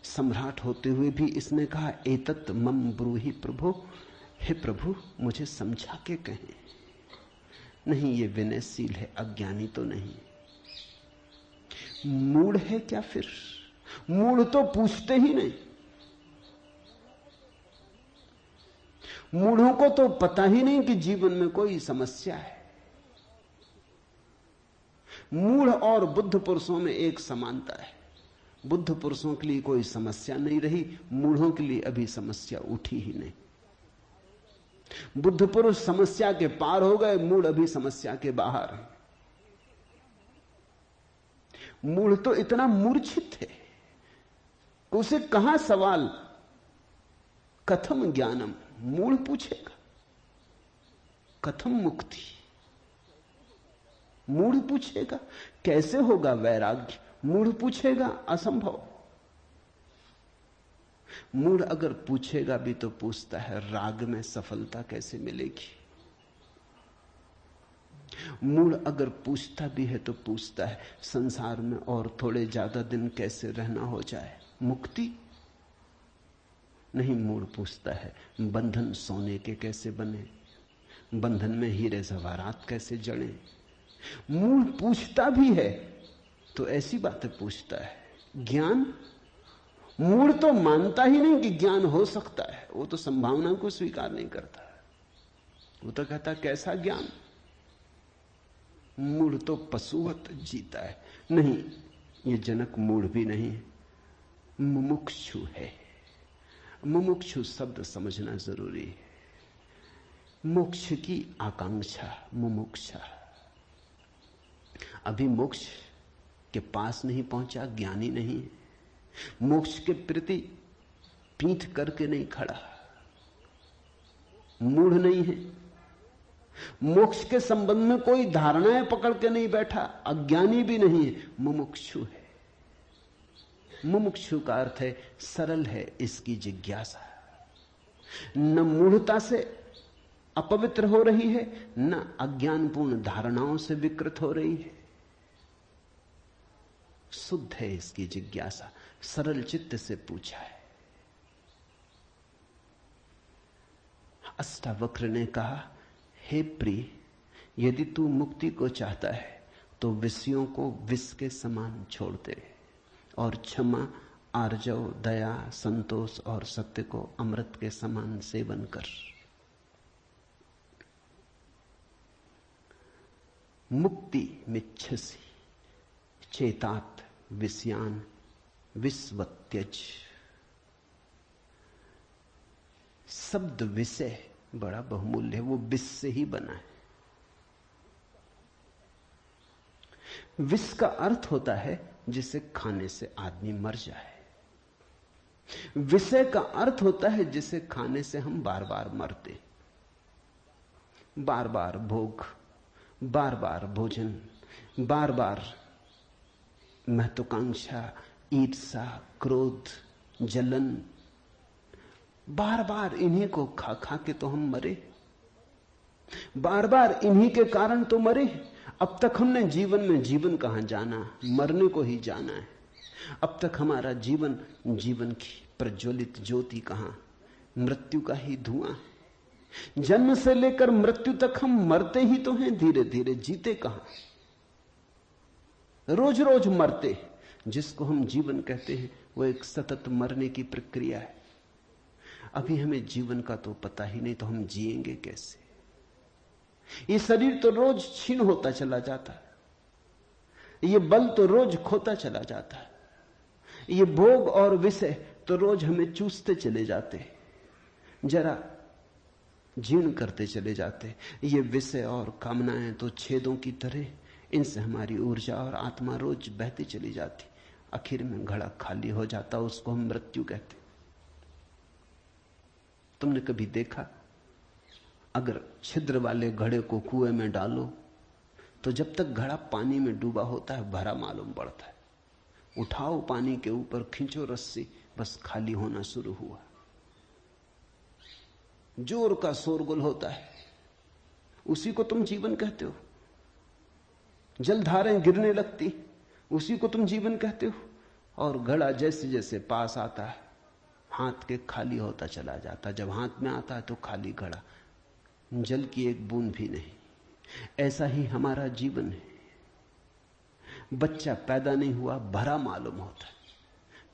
सम्राट होते हुए भी इसने कहा, एतत् मम ब्रूहि प्रभो, हे प्रभु मुझे समझा के कहें। नहीं, ये विनयशील है, अज्ञानी तो नहीं। मूढ़ है क्या फिर? मूढ़ तो पूछते ही नहीं। मूढ़ों को तो पता ही नहीं कि जीवन में कोई समस्या है। मूढ़ और बुद्ध पुरुषों में एक समानता है। बुद्ध पुरुषों के लिए कोई समस्या नहीं रही, मूढ़ों के लिए अभी समस्या उठी ही नहीं। बुद्ध पुरुष समस्या के पार हो गए, मूढ़ अभी समस्या के बाहर है। मूढ़ तो इतना मूर्छित है कि उसे कहां सवाल कथम ज्ञानम, मूढ़ पूछेगा कथम मुक्ति। मूढ़ पूछेगा कैसे होगा वैराग्य, मूढ़ पूछेगा असंभव। मूढ़ अगर पूछेगा भी तो पूछता है राग में सफलता कैसे मिलेगी। मूढ़ अगर पूछता भी है तो पूछता है संसार में और थोड़े ज्यादा दिन कैसे रहना हो जाए, मुक्ति नहीं। मूढ़ पूछता है बंधन सोने के कैसे बने, बंधन में हीरे जवाहरात कैसे जड़े। मूढ़ पूछता भी है तो ऐसी बातें पूछता है। ज्ञान, मूढ़ तो मानता ही नहीं कि ज्ञान हो सकता है, वो तो संभावना को स्वीकार नहीं करता। वो तो कहता कैसा ज्ञान। मूढ़ तो पशुवत जीता है। नहीं, ये जनक मूढ़ भी नहीं, मुमुक्षु है। मुमुक्षु शब्द समझना जरूरी है। मोक्ष की आकांक्षा, मुमुक्षा। अभी मोक्ष के पास नहीं पहुंचा, ज्ञानी नहीं है। मोक्ष के प्रति पीठ करके नहीं खड़ा, मूढ़ नहीं है। मोक्ष के संबंध में कोई धारणाएं पकड़ के नहीं बैठा, अज्ञानी भी नहीं है, मुमुक्षु है। मुमुक्षु का अर्थ है सरल है इसकी जिज्ञासा। न मूढ़ता से अपवित्र हो रही है, न अज्ञानपूर्ण धारणाओं से विकृत हो रही है। शुद्ध है इसकी जिज्ञासा, सरल चित्त से पूछा है। अष्टावक्र ने कहा, हे प्रिय, यदि तू मुक्ति को चाहता है तो विषयों को विष के समान छोड़ दे और क्षमा, आर्जव, दया, संतोष और सत्य को अमृत के समान सेवन कर। मुक्ति मिच्छसि चेतात विषयान विस्वत्यज। शब्द विषय बड़ा बहुमूल्य है, वो विष से ही बना है। विष का अर्थ होता है जिसे खाने से आदमी मर जाए। विषय का अर्थ होता है जिसे खाने से हम बार बार मरते, बार बार भोग, बार बार भोजन, बार बार महत्वाकांक्षा, ईर्ष्या, क्रोध, जलन, बार बार इन्हीं को खा खा के तो हम मरे, बार बार इन्हीं के कारण तो मरे। अब तक हमने जीवन में जीवन कहां जाना, मरने को ही जाना है। अब तक हमारा जीवन, जीवन की प्रज्वलित ज्योति कहां, मृत्यु का ही धुआं है। जन्म से लेकर मृत्यु तक हम मरते ही तो हैं, धीरे धीरे, जीते कहां, रोज रोज मरते। जिसको हम जीवन कहते हैं वो एक सतत मरने की प्रक्रिया है। अभी हमें जीवन का तो पता ही नहीं, तो हम जिएंगे कैसे? ये शरीर तो रोज क्षीण होता चला जाता है, ये बल तो रोज खोता चला जाता है, ये भोग और विषय तो रोज हमें चूसते चले जाते, जरा जीर्ण करते चले जाते। ये विषय और कामनाएं तो छेदों की तरह, इनसे हमारी ऊर्जा और आत्मा रोज बहती चली जाती, आखिर में घड़ा खाली हो जाता, उसको हम मृत्यु कहते। तुमने कभी देखा, अगर छिद्र वाले घड़े को कुएं में डालो तो जब तक घड़ा पानी में डूबा होता है भरा मालूम पड़ता है। उठाओ पानी के ऊपर, खींचो रस्सी, बस खाली होना शुरू हुआ। जोर का शोरगुल होता है, उसी को तुम जीवन कहते हो। जलधारें गिरने लगती, उसी को तुम जीवन कहते हो। और घड़ा जैसे जैसे पास आता है, हाथ के खाली होता चला जाता। जब हाथ में आता है तो खाली घड़ा, जल की एक बूंद भी नहीं। ऐसा ही हमारा जीवन है। बच्चा पैदा नहीं हुआ, भरा मालूम होता है।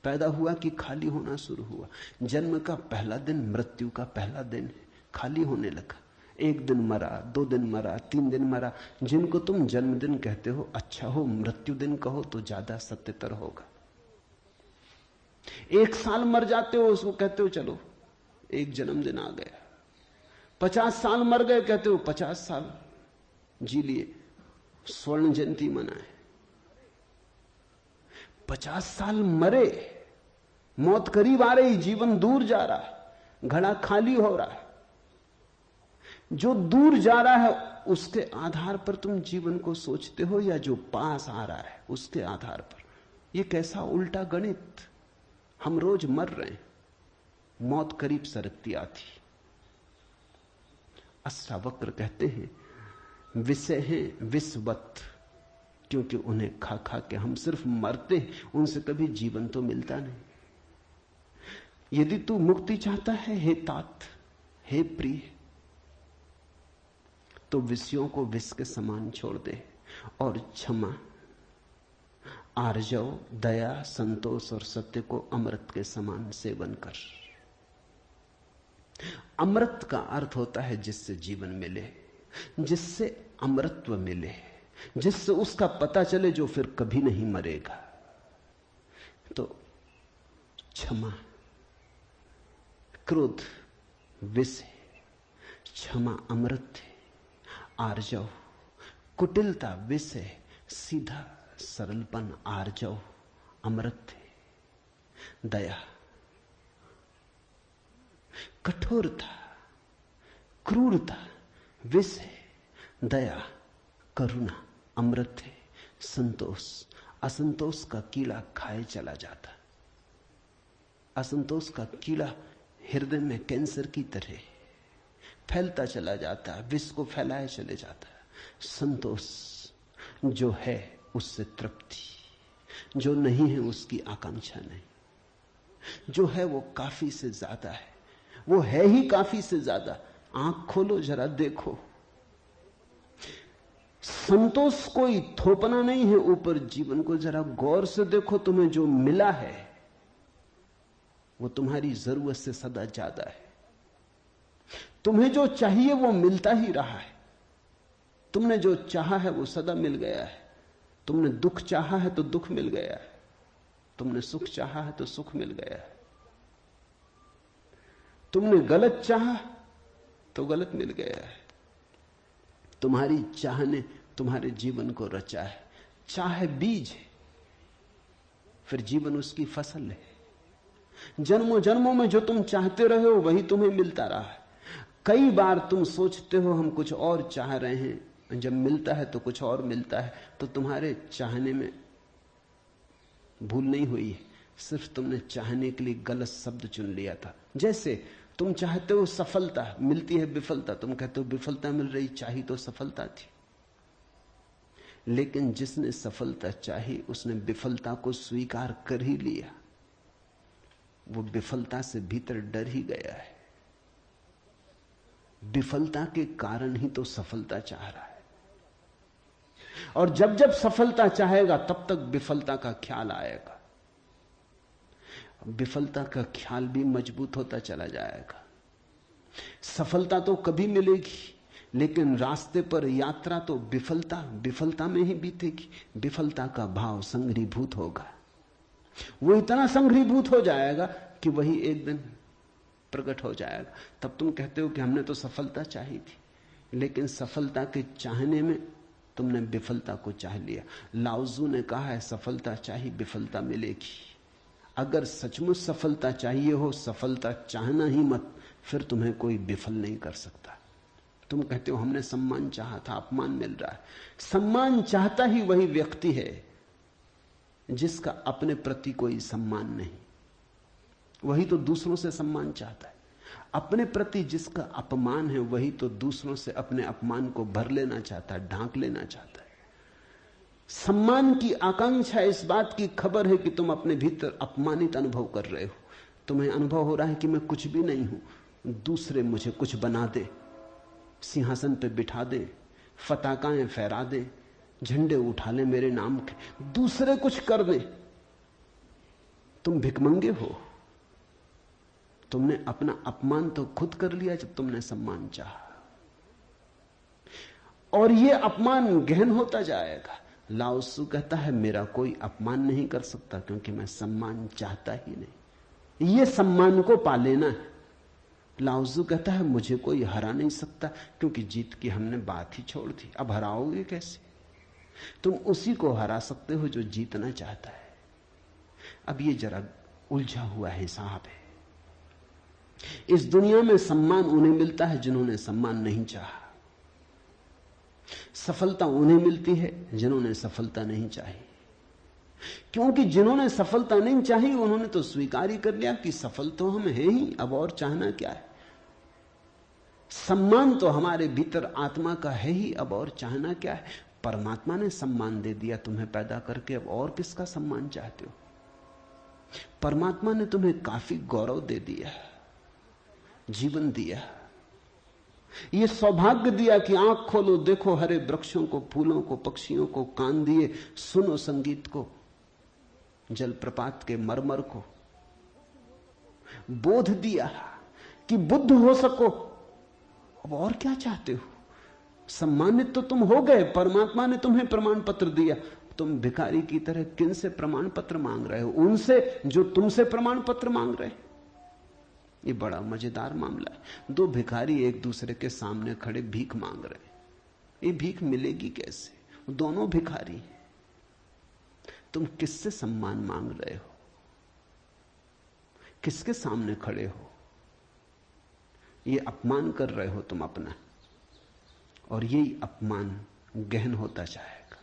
पैदा हुआ कि खाली होना शुरू हुआ। जन्म का पहला दिन मृत्यु का पहला दिन है, खाली होने लगा। एक दिन मरा, 2 दिन मरा, 3 दिन मरा। जिनको तुम जन्मदिन कहते हो, अच्छा हो मृत्यु दिन कहो तो ज्यादा सत्यतर होगा। 1 साल मर जाते हो, उसको कहते हो चलो एक जन्मदिन आ गया। 50 साल मर गए, कहते हो 50 साल जी लिए, स्वर्ण जयंती मनाए। 50 साल मरे, मौत करीब आ रही, जीवन दूर जा रहा है, घड़ा खाली हो रहा है। जो दूर जा रहा है उसके आधार पर तुम जीवन को सोचते हो, या जो पास आ रहा है उसके आधार पर? यह कैसा उल्टा गणित। हम रोज मर रहे हैं, मौत करीब सरकती आती। अष्टावक्र कहते हैं विषय हैं विषवत, क्योंकि उन्हें खा खा के हम सिर्फ मरते हैं, उनसे कभी जीवन तो मिलता नहीं। यदि तू मुक्ति चाहता है हे तात, हे प्रिय, तो विषयों को विष के समान छोड़ दे और क्षमा, आर्जव, दया, संतोष और सत्य को अमृत के समान सेवन कर। अमृत का अर्थ होता है जिससे जीवन मिले, जिससे अमृतत्व मिले, जिससे उसका पता चले जो फिर कभी नहीं मरेगा। तो क्षमा, क्रोध विष है, क्षमा अमृत है। आर्जव, कुटिलता विष है, सीधा सरलपन आर्जव अमृत है। दया, कठोरता, क्रूरता विष है, दया, करुणा अमृत है। संतोष, असंतोष का कीड़ा खाए चला जाता। असंतोष का कीड़ा हृदय में कैंसर की तरह फैलता चला जाता है, विष को फैलाए चले जाता है। संतोष जो है उससे तृप्ति, जो नहीं है उसकी आकांक्षा नहीं। जो है वो काफी से ज्यादा है, वो है ही काफी से ज्यादा। आंख खोलो जरा देखो, संतोष कोई थोपना नहीं है ऊपर जीवन को। जरा गौर से देखो, तुम्हें जो मिला है वो तुम्हारी जरूरत से सदा ज्यादा है। तुम्हें जो चाहिए वो मिलता ही रहा है। तुमने जो चाहा है वो सदा मिल गया है। तुमने दुख चाहा है तो दुख मिल गया है, तुमने सुख चाहा है तो सुख मिल गया है। तुमने गलत चाहा तो गलत मिल गया है। तुम्हारी चाह ने तुम्हारे जीवन को रचा है। चाह बीज है, फिर जीवन उसकी फसल है। जन्मों जन्मों में जो तुम चाहते रहे हो वही तुम्हें मिलता रहा है। कई बार तुम सोचते हो हम कुछ और चाह रहे हैं, जब मिलता है तो कुछ और मिलता है। तो तुम्हारे चाहने में भूल नहीं हुई है, सिर्फ तुमने चाहने के लिए गलत शब्द चुन लिया था। जैसे तुम चाहते हो सफलता, मिलती है विफलता, तुम कहते हो विफलता मिल रही, चाही तो सफलता थी। लेकिन जिसने सफलता चाही उसने विफलता को स्वीकार कर ही लिया। वो विफलता से भीतर डर ही गया है। विफलता के कारण ही तो सफलता चाह रहा है, और जब जब सफलता चाहेगा तब तक विफलता का ख्याल आएगा। विफलता का ख्याल भी मजबूत होता चला जाएगा। सफलता तो कभी मिलेगी, लेकिन रास्ते पर यात्रा तो विफलता में ही बीतेगी। विफलता का भाव संघरीभूत होगा, वो इतना संघरीभूत हो जाएगा कि वही एक दिन प्रकट हो जाएगा। तब तुम कहते हो कि हमने तो सफलता चाही थी, लेकिन सफलता के चाहने में तुमने विफलता को चाह लिया। लाओजू ने कहा है सफलता चाही विफलता मिलेगी। अगर सचमुच सफलता चाहिए हो, सफलता चाहना ही मत, फिर तुम्हें कोई विफल नहीं कर सकता। तुम कहते हो हमने सम्मान चाहा था, अपमान मिल रहा है। सम्मान चाहता ही वही व्यक्ति है जिसका अपने प्रति कोई सम्मान नहीं, वही तो दूसरों से सम्मान चाहता है। अपने प्रति जिसका अपमान है वही तो दूसरों से अपने अपमान को भर लेना चाहता है, ढांक लेना चाहता है। सम्मान की आकांक्षा इस बात की खबर है कि तुम अपने भीतर अपमानित अनुभव कर रहे हो। तुम्हें अनुभव हो रहा है कि मैं कुछ भी नहीं हूं, दूसरे मुझे कुछ बना दे, सिंहासन पे बिठा दे, फताकाएं फहरा दे, झंडे उठा ले मेरे नाम के, दूसरे कुछ कर दे। तुम भिखमंगे हो। तुमने अपना अपमान तो खुद कर लिया जब तुमने सम्मान चाहा, और यह अपमान गहन होता जाएगा। लाओसू कहता है मेरा कोई अपमान नहीं कर सकता क्योंकि मैं सम्मान चाहता ही नहीं। यह सम्मान को पा लेना है। लाओजू कहता है मुझे कोई हरा नहीं सकता क्योंकि जीत की हमने बात ही छोड़ दी, अब हराओगे कैसे? तुम उसी को हरा सकते हो जो जीतना चाहता है। अब ये जरा उलझा हुआ हिसाब है। इस दुनिया में सम्मान उन्हें मिलता है जिन्होंने सम्मान नहीं चाहा, सफलता उन्हें मिलती है जिन्होंने सफलता नहीं चाही। क्योंकि जिन्होंने सफलता नहीं चाही उन्होंने तो स्वीकार ही कर लिया कि सफल तो हम हैं ही, अब और चाहना क्या है। सम्मान तो हमारे भीतर आत्मा का है ही, अब और चाहना क्या है। परमात्मा ने सम्मान दे दिया तुम्हें पैदा करके, अब और किसका सम्मान चाहते हो? परमात्मा ने तुम्हें काफी गौरव दे दिया, जीवन दिया, यह सौभाग्य दिया कि आंख खोलो देखो हरे वृक्षों को, फूलों को, पक्षियों को, कान दिए सुनो संगीत को, जलप्रपात के मरमर को, बोध दिया कि बुद्ध हो सको। अब और क्या चाहते हो? सम्मानित तो तुम हो गए, परमात्मा ने तुम्हें प्रमाण पत्र दिया। तुम भिखारी की तरह किन से प्रमाण पत्र मांग रहे हो? उनसे जो तुमसे प्रमाण पत्र मांग रहे। ये बड़ा मजेदार मामला है। दो भिखारी एक दूसरे के सामने खड़े भीख मांग रहे। ये भीख मिलेगी कैसे? दोनों भिखारी हैं। तुम किससे सम्मान मांग रहे हो? किसके सामने खड़े हो? ये अपमान कर रहे हो तुम अपना, और यही अपमान गहन होता जाएगा।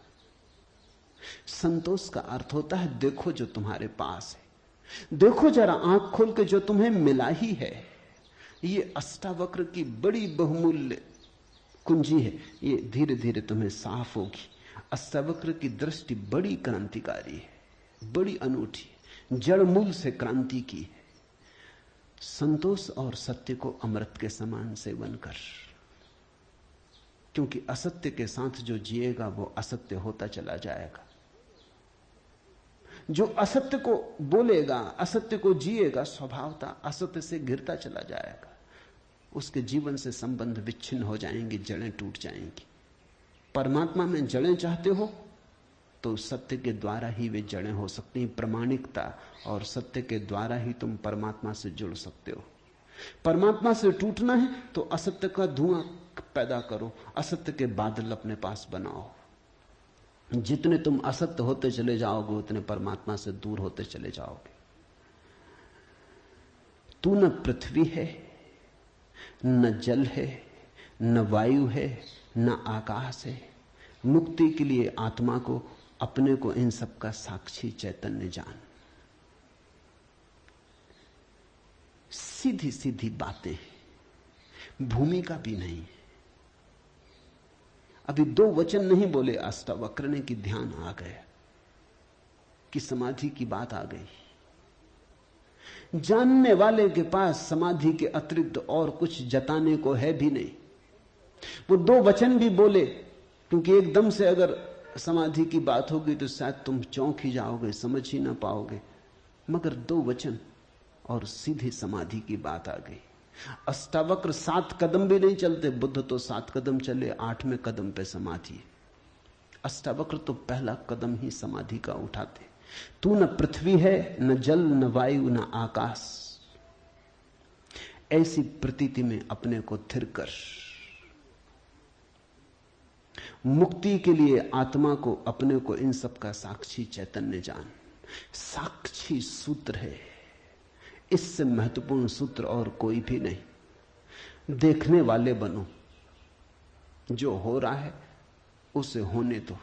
संतोष का अर्थ होता है देखो जो तुम्हारे पास है, देखो जरा आंख खोल के जो तुम्हें मिला ही है। ये अष्टावक्र की बड़ी बहुमूल्य कुंजी है, ये धीरे धीरे तुम्हें साफ होगी। अष्टावक्र की दृष्टि बड़ी क्रांतिकारी है, बड़ी अनूठी, जड़ मूल से क्रांति की है। संतोष और सत्य को अमृत के समान सेवन कर, क्योंकि असत्य के साथ जो जिएगा वो असत्य होता चला जाएगा। जो असत्य को बोलेगा, असत्य को जिएगा, स्वभावता असत्य से घिरता चला जाएगा। उसके जीवन से संबंध विच्छिन्न हो जाएंगे, जड़ें टूट जाएंगी। परमात्मा में जड़ें चाहते हो तो सत्य के द्वारा ही वे जड़ें हो सकती हैं। प्रामाणिकता और सत्य के द्वारा ही तुम परमात्मा से जुड़ सकते हो। परमात्मा से टूटना है तो असत्य का धुआं पैदा करो, असत्य के बादल अपने पास बनाओ। जितने तुम असत्य होते चले जाओगे उतने परमात्मा से दूर होते चले जाओगे। तू न पृथ्वी है, न जल है, न वायु है, न आकाश है। मुक्ति के लिए आत्मा को, अपने को, इन सब का साक्षी चैतन्य जान। सीधी सीधी बातें, भूमिका भी नहीं। अभी दो वचन नहीं बोले अष्टावक्र ने कि ध्यान आ गया, कि समाधि की बात आ गई। जानने वाले के पास समाधि के अतिरिक्त और कुछ जताने को है भी नहीं। वो दो वचन भी बोले, क्योंकि एकदम से अगर समाधि की बात होगी तो शायद तुम चौंक ही जाओगे, समझ ही ना पाओगे। मगर दो वचन और सीधी समाधि की बात आ गई। अष्टावक्र 7 कदम भी नहीं चलते, बुद्ध तो 7 कदम चले, 8वें कदम पे समाधि। अष्टावक्र तो पहला कदम ही समाधि का उठाते। तू न पृथ्वी है, न जल, न वायु, न आकाश। ऐसी प्रतीति में अपने को थिर कर। मुक्ति के लिए आत्मा को, अपने को, इन सब का साक्षी चैतन्य जान। साक्षी सूत्र है, इससे महत्वपूर्ण सूत्र और कोई भी नहीं। देखने वाले बनो, जो हो रहा है उसे होने दो,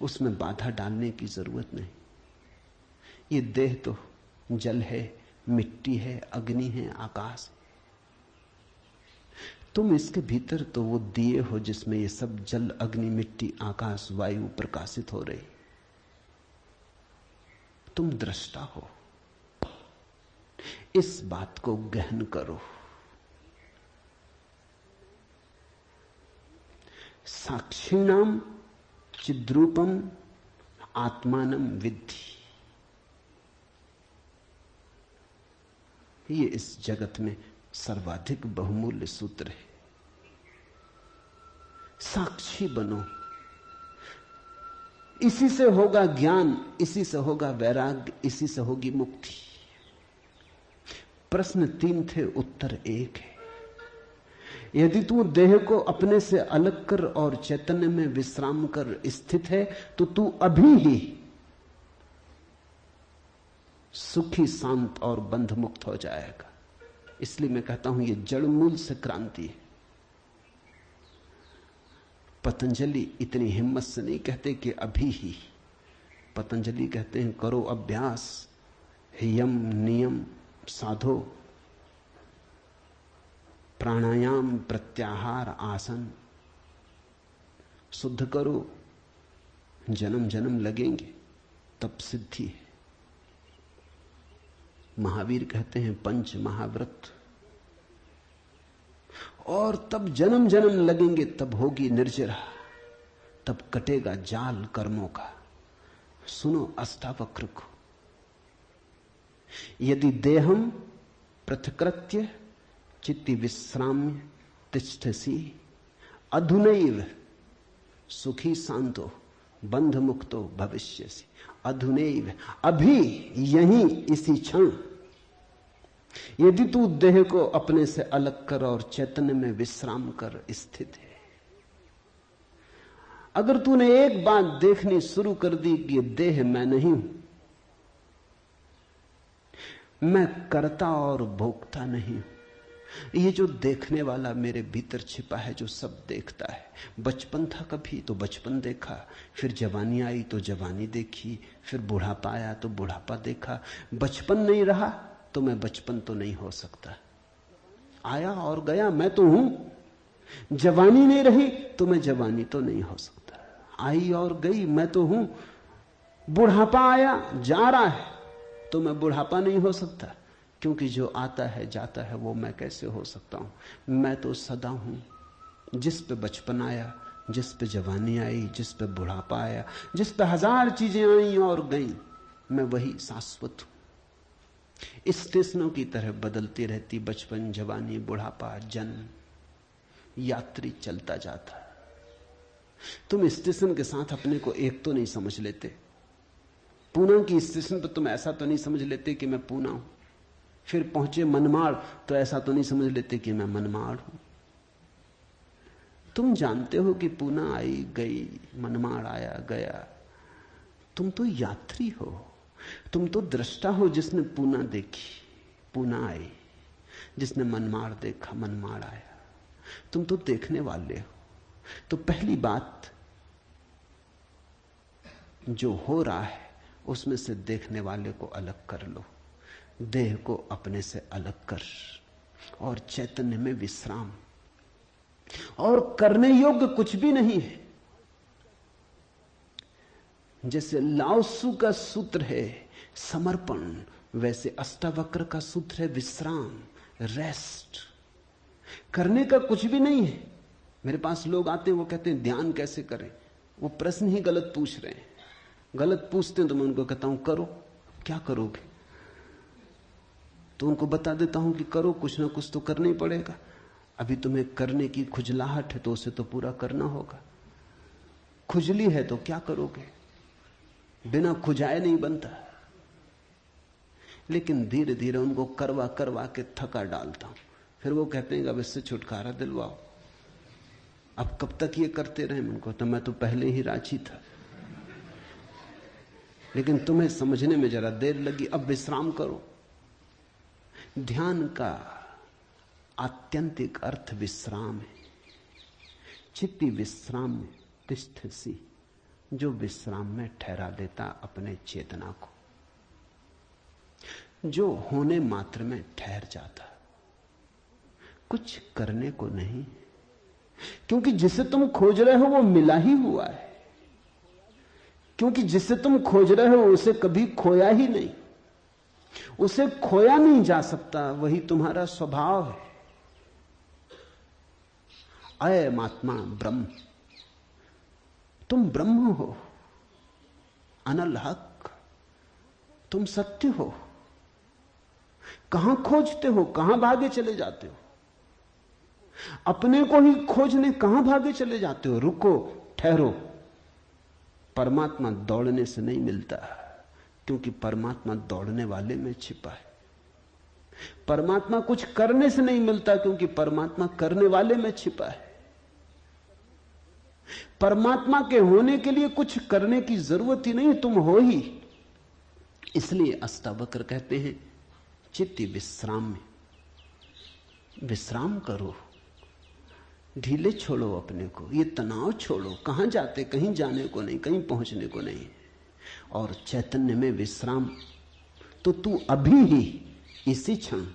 उसमें बाधा डालने की जरूरत नहीं। ये देह तो जल है, मिट्टी है, अग्नि है, आकाश है। तुम इसके भीतर तो वो दिए हो जिसमें ये सब जल, अग्नि, मिट्टी, आकाश, वायु प्रकाशित हो रही। तुम दृष्टा हो। इस बात को गहन करो। साक्षिणाम चिद्रूपम आत्मानम विद्धि। ये इस जगत में सर्वाधिक बहुमूल्य सूत्र है। साक्षी बनो। इसी से होगा ज्ञान, इसी से होगा वैराग्य, इसी से होगी मुक्ति। प्रश्न 3 थे, उत्तर 1 है। यदि तू देह को अपने से अलग कर और चैतन्य में विश्राम कर स्थित है, तो तू अभी ही सुखी, शांत और बंध मुक्त हो जाएगा। इसलिए मैं कहता हूं यह जड़ मूल से क्रांति है। पतंजलि इतनी हिम्मत से नहीं कहते कि अभी ही। पतंजलि कहते हैं करो अभ्यास, यम नियम साधो, प्राणायाम, प्रत्याहार, आसन शुद्ध करो। जन्म जन्म लगेंगे तब सिद्धि है। महावीर कहते हैं पंच महाव्रत, और तब जन्म जन्म लगेंगे, तब होगी निर्जरा, तब कटेगा जाल कर्मों का। सुनो अष्टावक्र को। यदि देहम पृथकृत्य चित्ति विश्राम्य तिष्ठसि अधुनैव सुखी शांतो बंध मुक्तो भविष्यसि। अधुनैव, अभी, यहीं, इसी क्षण। यदि तू देह को अपने से अलग कर और चैतन्य में विश्राम कर स्थित है, अगर तूने एक बात देखनी शुरू कर दी कि ये देह मैं नहीं हूं, मैं करता और भोगता नहीं हूं, ये जो देखने वाला मेरे भीतर छिपा है, जो सब देखता है। बचपन था कभी तो बचपन देखा, फिर जवानी आई तो जवानी देखी, फिर बुढ़ापा आया तो बुढ़ापा देखा। बचपन नहीं रहा तो मैं बचपन तो नहीं हो सकता। आया और गया, मैं तो हूं। जवानी नहीं रही तो मैं जवानी तो नहीं हो सकता। आई और गई, मैं तो हूं। बुढ़ापा आया, जा रहा है, तो मैं बुढ़ापा नहीं हो सकता, क्योंकि जो आता है जाता है वो मैं कैसे हो सकता हूं। मैं तो सदा हूं। जिस पे बचपन आया, जिस पे जवानी आई, जिस पे बुढ़ापा आया, जिस पे 1000 चीजें आई और गईं, मैं वही शाश्वत हूं। स्टेशनों की तरह बदलती रहती बचपन, जवानी, बुढ़ापा, जन्म, यात्री चलता जाता। तुम स्टेशन के साथ अपने को एक तो नहीं समझ लेते। पूना की स्टेशन पर तुम ऐसा तो नहीं समझ लेते कि मैं पूना हूं। फिर पहुंचे मनमाड़ तो ऐसा तो नहीं समझ लेते कि मैं मनमाड़ हूं। तुम जानते हो कि पूना आई गई, मनमाड़ आया गया। तुम तो यात्री हो, तुम तो दृष्टा हो जिसने पूना देखी, पूना आई। जिसने मनमाड़ देखा मनमाड़ आया। तुम तो देखने वाले हो। तो पहली बात, जो हो रहा है उसमें से देखने वाले को अलग कर लो, देह को अपने से अलग कर, और चैतन्य में विश्राम। और करने योग्य कुछ भी नहीं है। जैसे लाओत्सु का सूत्र है समर्पण, वैसे अष्टावक्र का सूत्र है विश्राम, रेस्ट। करने का कुछ भी नहीं है। मेरे पास लोग आते हैं, वो कहते हैं ध्यान कैसे करें। वो प्रश्न ही गलत पूछ रहे हैं। गलत पूछते हैं तो मैं उनको कहता हूं करो। क्या करोगे? तो उनको बता देता हूं कि करो, कुछ ना कुछ तो करना ही पड़ेगा। अभी तुम्हें करने की खुजलाहट है तो उसे तो पूरा करना होगा। खुजली है तो क्या करोगे? बिना खुजाए नहीं बनता। लेकिन धीरे धीरे उनको करवा करवा के थका डालता हूं। फिर वो कहते हैं अब इससे छुटकारा दिलवाओ। अब कब तक ये करते रहे? उनको तो मैं तो पहले ही राजी था, लेकिन तुम्हें समझने में जरा देर लगी। अब विश्राम करो। ध्यान का आत्यंतिक अर्थ विश्राम है। चित्ती विश्राम में तिष्ठसि, जो विश्राम में ठहरा देता अपने चेतना को, जो होने मात्र में ठहर जाता, कुछ करने को नहीं। क्योंकि जिसे तुम खोज रहे हो वो मिला ही हुआ है। क्योंकि जिसे तुम खोज रहे हो उसे कभी खोया ही नहीं, उसे खोया नहीं जा सकता। वही तुम्हारा स्वभाव है। अयम आत्मा ब्रह्म, तुम ब्रह्म हो, अनल हक, तुम सत्य हो। कहां खोजते हो? कहां भागे चले जाते हो? अपने को ही खोजने कहां भागे चले जाते हो? रुको, ठहरो। परमात्मा दौड़ने से नहीं मिलता, क्योंकि परमात्मा दौड़ने वाले में छिपा है। परमात्मा कुछ करने से नहीं मिलता, क्योंकि परमात्मा करने वाले में छिपा है। परमात्मा के होने के लिए कुछ करने की जरूरत ही नहीं, तुम हो ही। इसलिए अष्टावक्र कहते हैं चित्ती विश्राम में विश्राम करो, ढीले छोड़ो अपने को, ये तनाव छोड़ो। कहां जाते? कहीं जाने को नहीं, कहीं पहुंचने को नहीं। और चैतन्य में विश्राम, तो तू अभी ही इसी क्षण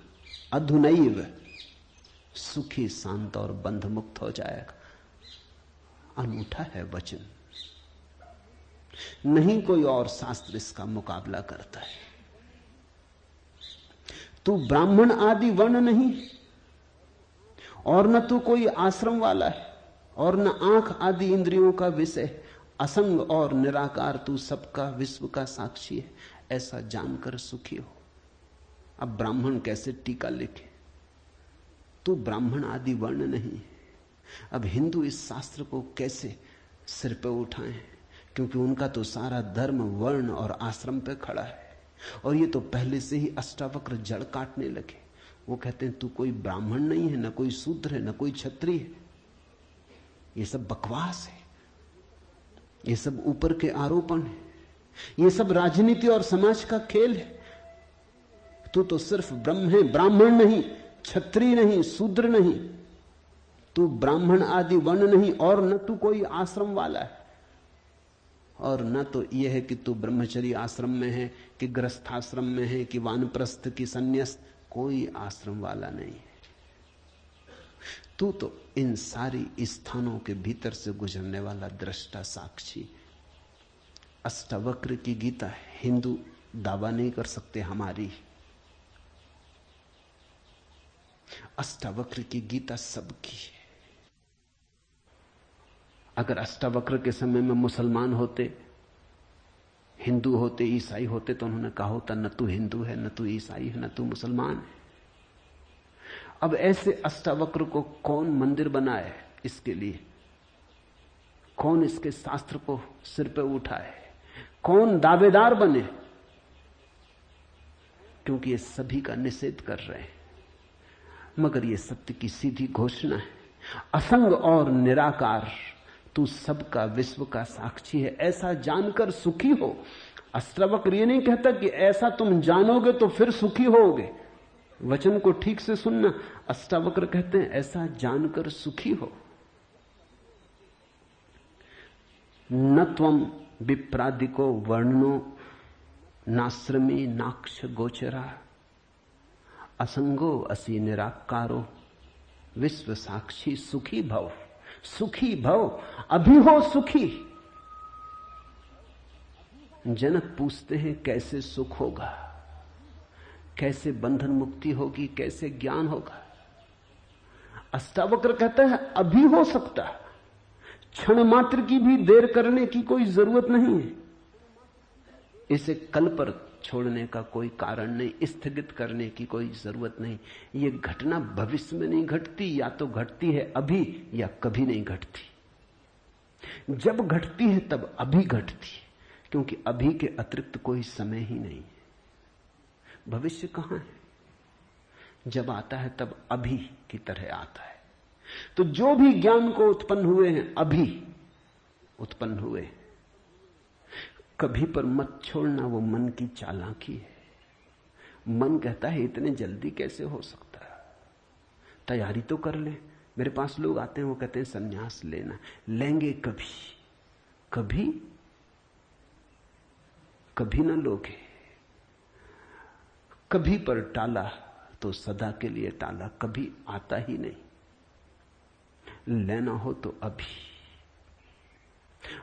अधुनैव सुखी शांत और बंध मुक्त हो जाएगा। अनूठा है वचन, नहीं कोई और शास्त्र इसका मुकाबला करता है। तू ब्राह्मण आदि वर्ण नहीं, और न तू कोई आश्रम वाला है, और न आंख आदि इंद्रियों का विषय। असंग और निराकार तू सबका विश्व का साक्षी है, ऐसा जानकर सुखी हो। अब ब्राह्मण कैसे टीका लिखे? तू ब्राह्मण आदि वर्ण नहीं। अब हिंदू इस शास्त्र को कैसे सिर पे उठाएं? क्योंकि उनका तो सारा धर्म वर्ण और आश्रम पे खड़ा है। और ये तो पहले से ही अष्टावक्र जड़ काटने लगे। वो कहते हैं तू कोई ब्राह्मण नहीं है, न कोई शूद्र है, न कोई क्षत्रिय है। ये सब बकवास है, ये सब ऊपर के आरोपण है, ये सब राजनीति और समाज का खेल है। तू तो सिर्फ ब्रह्म है, ब्राह्मण नहीं, क्षत्रिय नहीं, शूद्र नहीं। तू ब्राह्मण आदि वर्ण नहीं, और न तू कोई आश्रम वाला है, और न तो यह है कि तू ब्रह्मचर्य आश्रम में है कि गृहस्थाश्रम में है कि वानप्रस्थ की संन्यास। कोई आश्रम वाला नहीं है। तू तो इन सारी स्थानों के भीतर से गुजरने वाला दृष्टा साक्षी। अष्टावक्र की गीता हिंदू दावा नहीं कर सकते हमारी। अष्टावक्र की गीता सबकी है। अगर अष्टावक्र के समय में मुसलमान होते, हिंदू होते, ईसाई होते, तो उन्होंने कहा होता न तू हिंदू है, न तू ईसाई है, न तू मुसलमान है। अब ऐसे अष्टावक्र को कौन मंदिर बनाए? इसके लिए कौन इसके शास्त्र को सिर पे उठाए? कौन दावेदार बने? क्योंकि ये सभी का निषेध कर रहे हैं। मगर ये सत्य की सीधी घोषणा है, असंग और निराकार तू सबका विश्व का साक्षी है, ऐसा जानकर सुखी हो। अष्टावक्र ये नहीं कहता कि ऐसा तुम जानोगे तो फिर सुखी होगे। वचन को ठीक से सुनना। अष्टावक्र कहते हैं ऐसा जानकर सुखी हो। न त्वम विप्रादिको वर्णनो नाश्रमी नाक्ष गोचरा असंगो असि निराकारो विश्व साक्षी सुखी भव। सुखी भव, अभी हो सुखी। जनक पूछते हैं कैसे सुख होगा, कैसे बंधन मुक्ति होगी, कैसे ज्ञान होगा। अष्टावक्र कहता है अभी हो सकता है, क्षण मात्र की भी देर करने की कोई जरूरत नहीं है। इसे कल पर छोड़ने का कोई कारण नहीं, स्थगित करने की कोई जरूरत नहीं। ये घटना भविष्य में नहीं घटती, या तो घटती है अभी या कभी नहीं घटती। जब घटती है तब अभी घटती है, क्योंकि अभी के अतिरिक्त कोई समय ही नहीं है। भविष्य कहां है? जब आता है तब अभी की तरह आता है। तो जो भी ज्ञान को उत्पन्न हुए हैं अभी उत्पन्न हुए हैं। कभी पर मत छोड़ना, वो मन की चालाकी है। मन कहता है इतने जल्दी कैसे हो सकता है, तैयारी तो कर ले। मेरे पास लोग आते हैं, वो कहते हैं संन्यास लेना, लेंगे कभी? कभी कभी ना लोगे। कभी पर टाला तो सदा के लिए टाला, कभी आता ही नहीं। लेना हो तो अभी,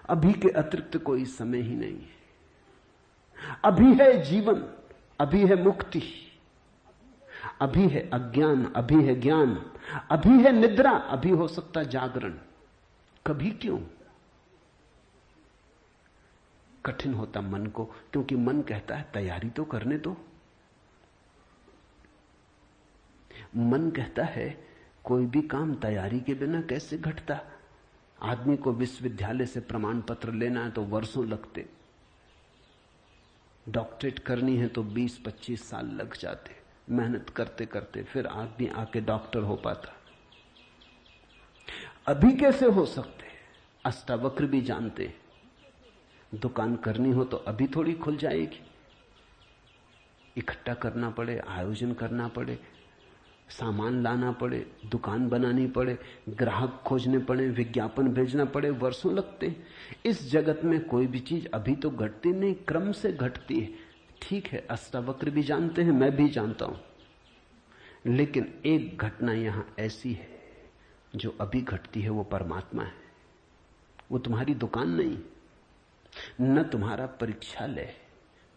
अभी के अतिरिक्त कोई समय ही नहीं है। अभी है जीवन, अभी है मुक्ति, अभी है अज्ञान, अभी है ज्ञान, अभी है निद्रा, अभी हो सकता जागरण। कभी क्यों? कठिन होता मन को, क्योंकि मन कहता है तैयारी तो करने दो। मन कहता है कोई भी काम तैयारी के बिना कैसे घटता। आदमी को विश्वविद्यालय से प्रमाण पत्र लेना है तो वर्षों लगते, डॉक्टरेट करनी है तो 20-25 साल लग जाते। मेहनत करते करते फिर आदमी आके डॉक्टर हो पाता। अभी कैसे हो सकते? अष्टावक्र भी जानते, दुकान करनी हो तो अभी थोड़ी खुल जाएगी। इकट्ठा करना पड़े, आयोजन करना पड़े, सामान लाना पड़े, दुकान बनानी पड़े, ग्राहक खोजने पड़े, विज्ञापन भेजना पड़े, वर्षों लगते हैं। इस जगत में कोई भी चीज अभी तो घटती नहीं, क्रम से घटती है। ठीक है, अष्टावक्र भी जानते हैं, मैं भी जानता हूं, लेकिन एक घटना यहां ऐसी है जो अभी घटती है, वो परमात्मा है। वो तुम्हारी दुकान नहीं, न तुम्हारा परीक्षालय,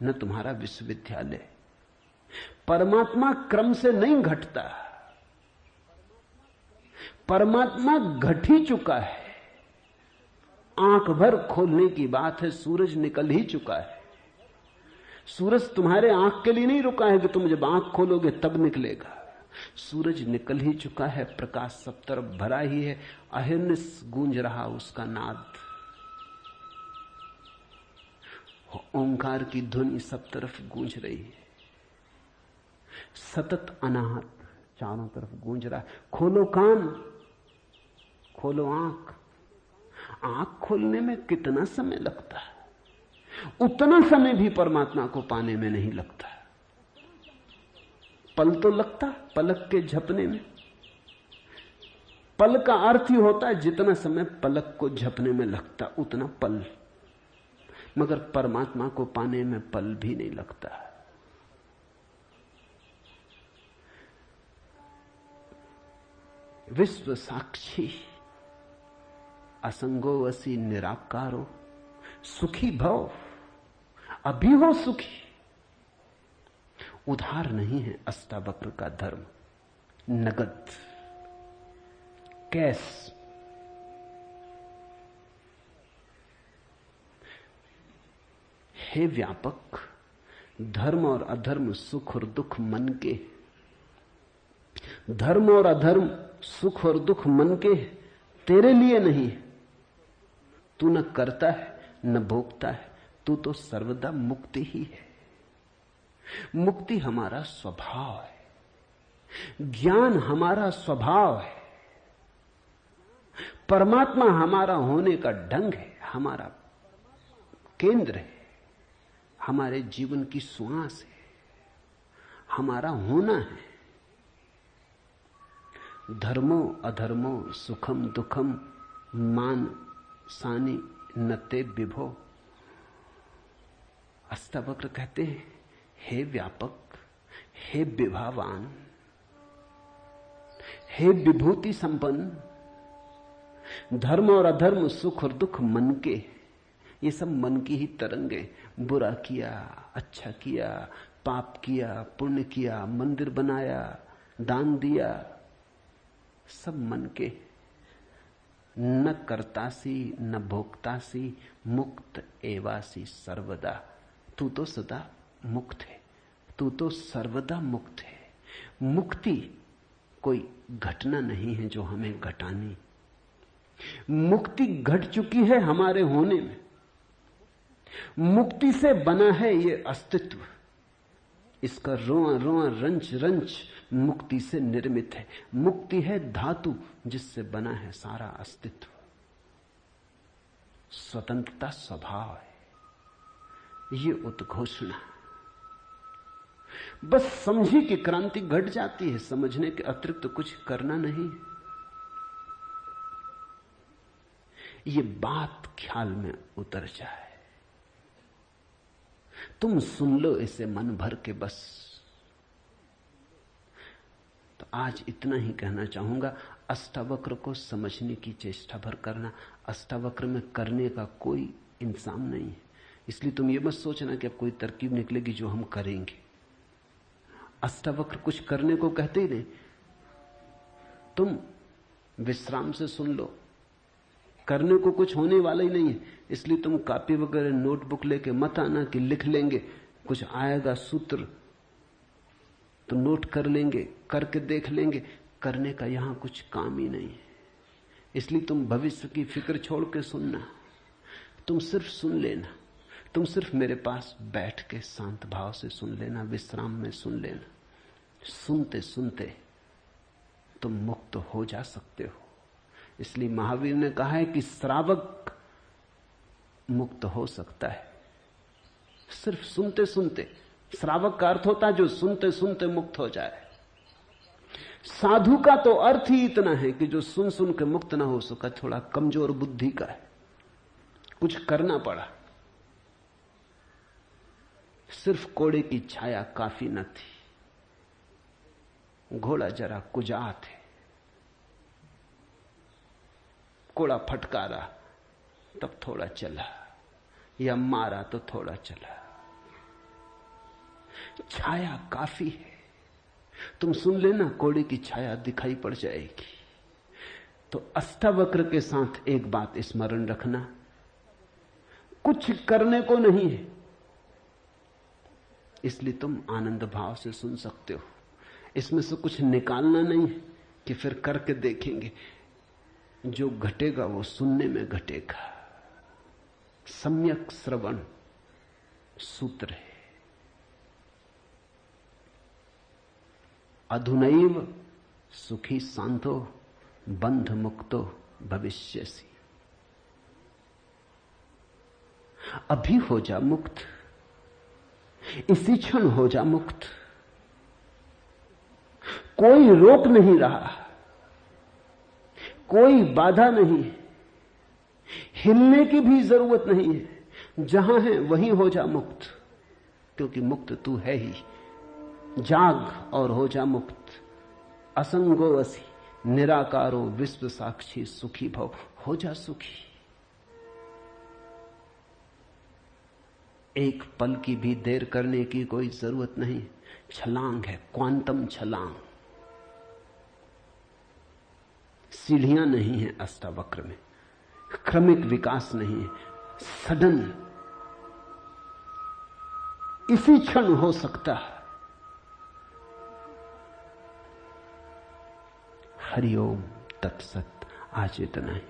न तुम्हारा विश्वविद्यालय। परमात्मा क्रम से नहीं घटता, परमात्मा घट ही चुका है। आंख भर खोलने की बात है, सूरज निकल ही चुका है। सूरज तुम्हारे आंख के लिए नहीं रुका है कि तुम जब आंख खोलोगे तब निकलेगा। सूरज निकल ही चुका है, प्रकाश सब तरफ भरा ही है, अहिर्निश गूंज रहा उसका नाद, ओंकार की ध्वनि सब तरफ गूंज रही है, सतत अनाहत चारों तरफ गूंज रहा है। खोलो कान, खोलो आंख। आंख खोलने में कितना समय लगता है, उतना समय भी परमात्मा को पाने में नहीं लगता। पल तो लगता, पलक के झपने में। पल का अर्थ ही होता है जितना समय पलक को झपने में लगता उतना पल, मगर परमात्मा को पाने में पल भी नहीं लगता। विश्व साक्षी असंगो वसी निराकारो सुखी भव। अभी हो सुखी। उधार नहीं है अष्टावक्र का धर्म, नगद, कैश। हे व्यापक, धर्म और अधर्म, सुख और दुख मन के। धर्म और अधर्म, सुख और दुख मन के, तेरे लिए नहीं। तू न करता है न भोगता है, तू तो सर्वदा मुक्ति ही है। मुक्ति हमारा स्वभाव है, ज्ञान हमारा स्वभाव है, परमात्मा हमारा होने का ढंग है, हमारा केंद्र है, हमारे जीवन की श्वास है, हमारा होना है। धर्मो अधर्मो सुखम दुखम मान सानी नते विभो। अष्टावक्र कहते हैं, हे व्यापक, हे विभावान, हे विभूति संपन्न, धर्म और अधर्म, सुख और दुख मन के, ये सब मन की ही तरंगे। बुरा किया, अच्छा किया, पाप किया, पुण्य किया, मंदिर बनाया, दान दिया, सब मन के। न कर्तासी न भोक्तासी, मुक्त एवासी सर्वदा। तू तो सदा मुक्त है, तू तो सर्वदा मुक्त है। मुक्ति कोई घटना नहीं है जो हमें घटानी। मुक्ति घट चुकी है हमारे होने में। मुक्ति से बना है ये अस्तित्व, इसका रोआ रोआ रंच रंच मुक्ति से निर्मित है। मुक्ति है धातु जिससे बना है सारा अस्तित्व। स्वतंत्रता स्वभाव है ये उद्घोषणा। बस समझी कि क्रांति घट जाती है, समझने के अतिरिक्त तो कुछ करना नहीं। ये बात ख्याल में उतर जाए, तुम सुन लो इसे मन भर के बस। तो आज इतना ही कहना चाहूंगा। अष्टावक्र को समझने की चेष्टा भर करना। अष्टावक्र में करने का कोई इंतजाम नहीं है, इसलिए तुम ये मत सोचना कि अब कोई तरकीब निकलेगी जो हम करेंगे। अष्टावक्र कुछ करने को कहते ही नहीं। तुम विश्राम से सुन लो, करने को कुछ होने वाला ही नहीं है। इसलिए तुम कॉपी वगैरह नोटबुक लेके मत आना कि लिख लेंगे, कुछ आएगा सूत्र तो नोट कर लेंगे, करके देख लेंगे। करने का यहां कुछ काम ही नहीं है। इसलिए तुम भविष्य की फिक्र छोड़ के सुनना, तुम सिर्फ सुन लेना। तुम सिर्फ मेरे पास बैठ के शांत भाव से सुन लेना, विश्राम में सुन लेना। सुनते सुनते तुम मुक्त हो जा सकते हो। इसलिए महावीर ने कहा है कि श्रावक मुक्त हो सकता है सिर्फ सुनते सुनते। श्रावक का अर्थ होता है जो सुनते सुनते मुक्त हो जाए। साधु का तो अर्थ ही इतना है कि जो सुन सुन के मुक्त ना हो सका, थोड़ा कमजोर बुद्धि का है, कुछ करना पड़ा। सिर्फ कोड़े की छाया काफी न थी, घोड़ा जरा कुजात है, कोड़ा फटकारा तब थोड़ा चला, या मारा तो थोड़ा चला। छाया काफी है। तुम सुन लेना, कोड़े की छाया दिखाई पड़ जाएगी। तो अष्टावक्र के साथ एक बात स्मरण रखना, कुछ करने को नहीं है, इसलिए तुम आनंद भाव से सुन सकते हो। इसमें से कुछ निकालना नहीं है कि फिर करके देखेंगे। जो घटेगा वो सुनने में घटेगा। सम्यक श्रवण सूत्र है। अधुनैव सुखी शांतो बंध मुक्तो भविष्यसि। अभी हो जा मुक्त, इसी क्षण हो जा मुक्त। कोई रोक नहीं रहा, कोई बाधा नहीं, हिलने की भी जरूरत नहीं है। जहां है वहीं हो जा मुक्त, क्योंकि मुक्त तू है ही। जाग और हो जा मुक्त। असंगो वसी निराकारो विश्व साक्षी सुखी भव। हो जा सुखी। एक पल की भी देर करने की कोई जरूरत नहीं। छलांग है, क्वांटम छलांग। सीढ़ियां नहीं है अष्टावक्र में, क्रमिक विकास नहीं है, सडन इसी क्षण हो सकता है। हरिओम तत्सत। आज इतना ही।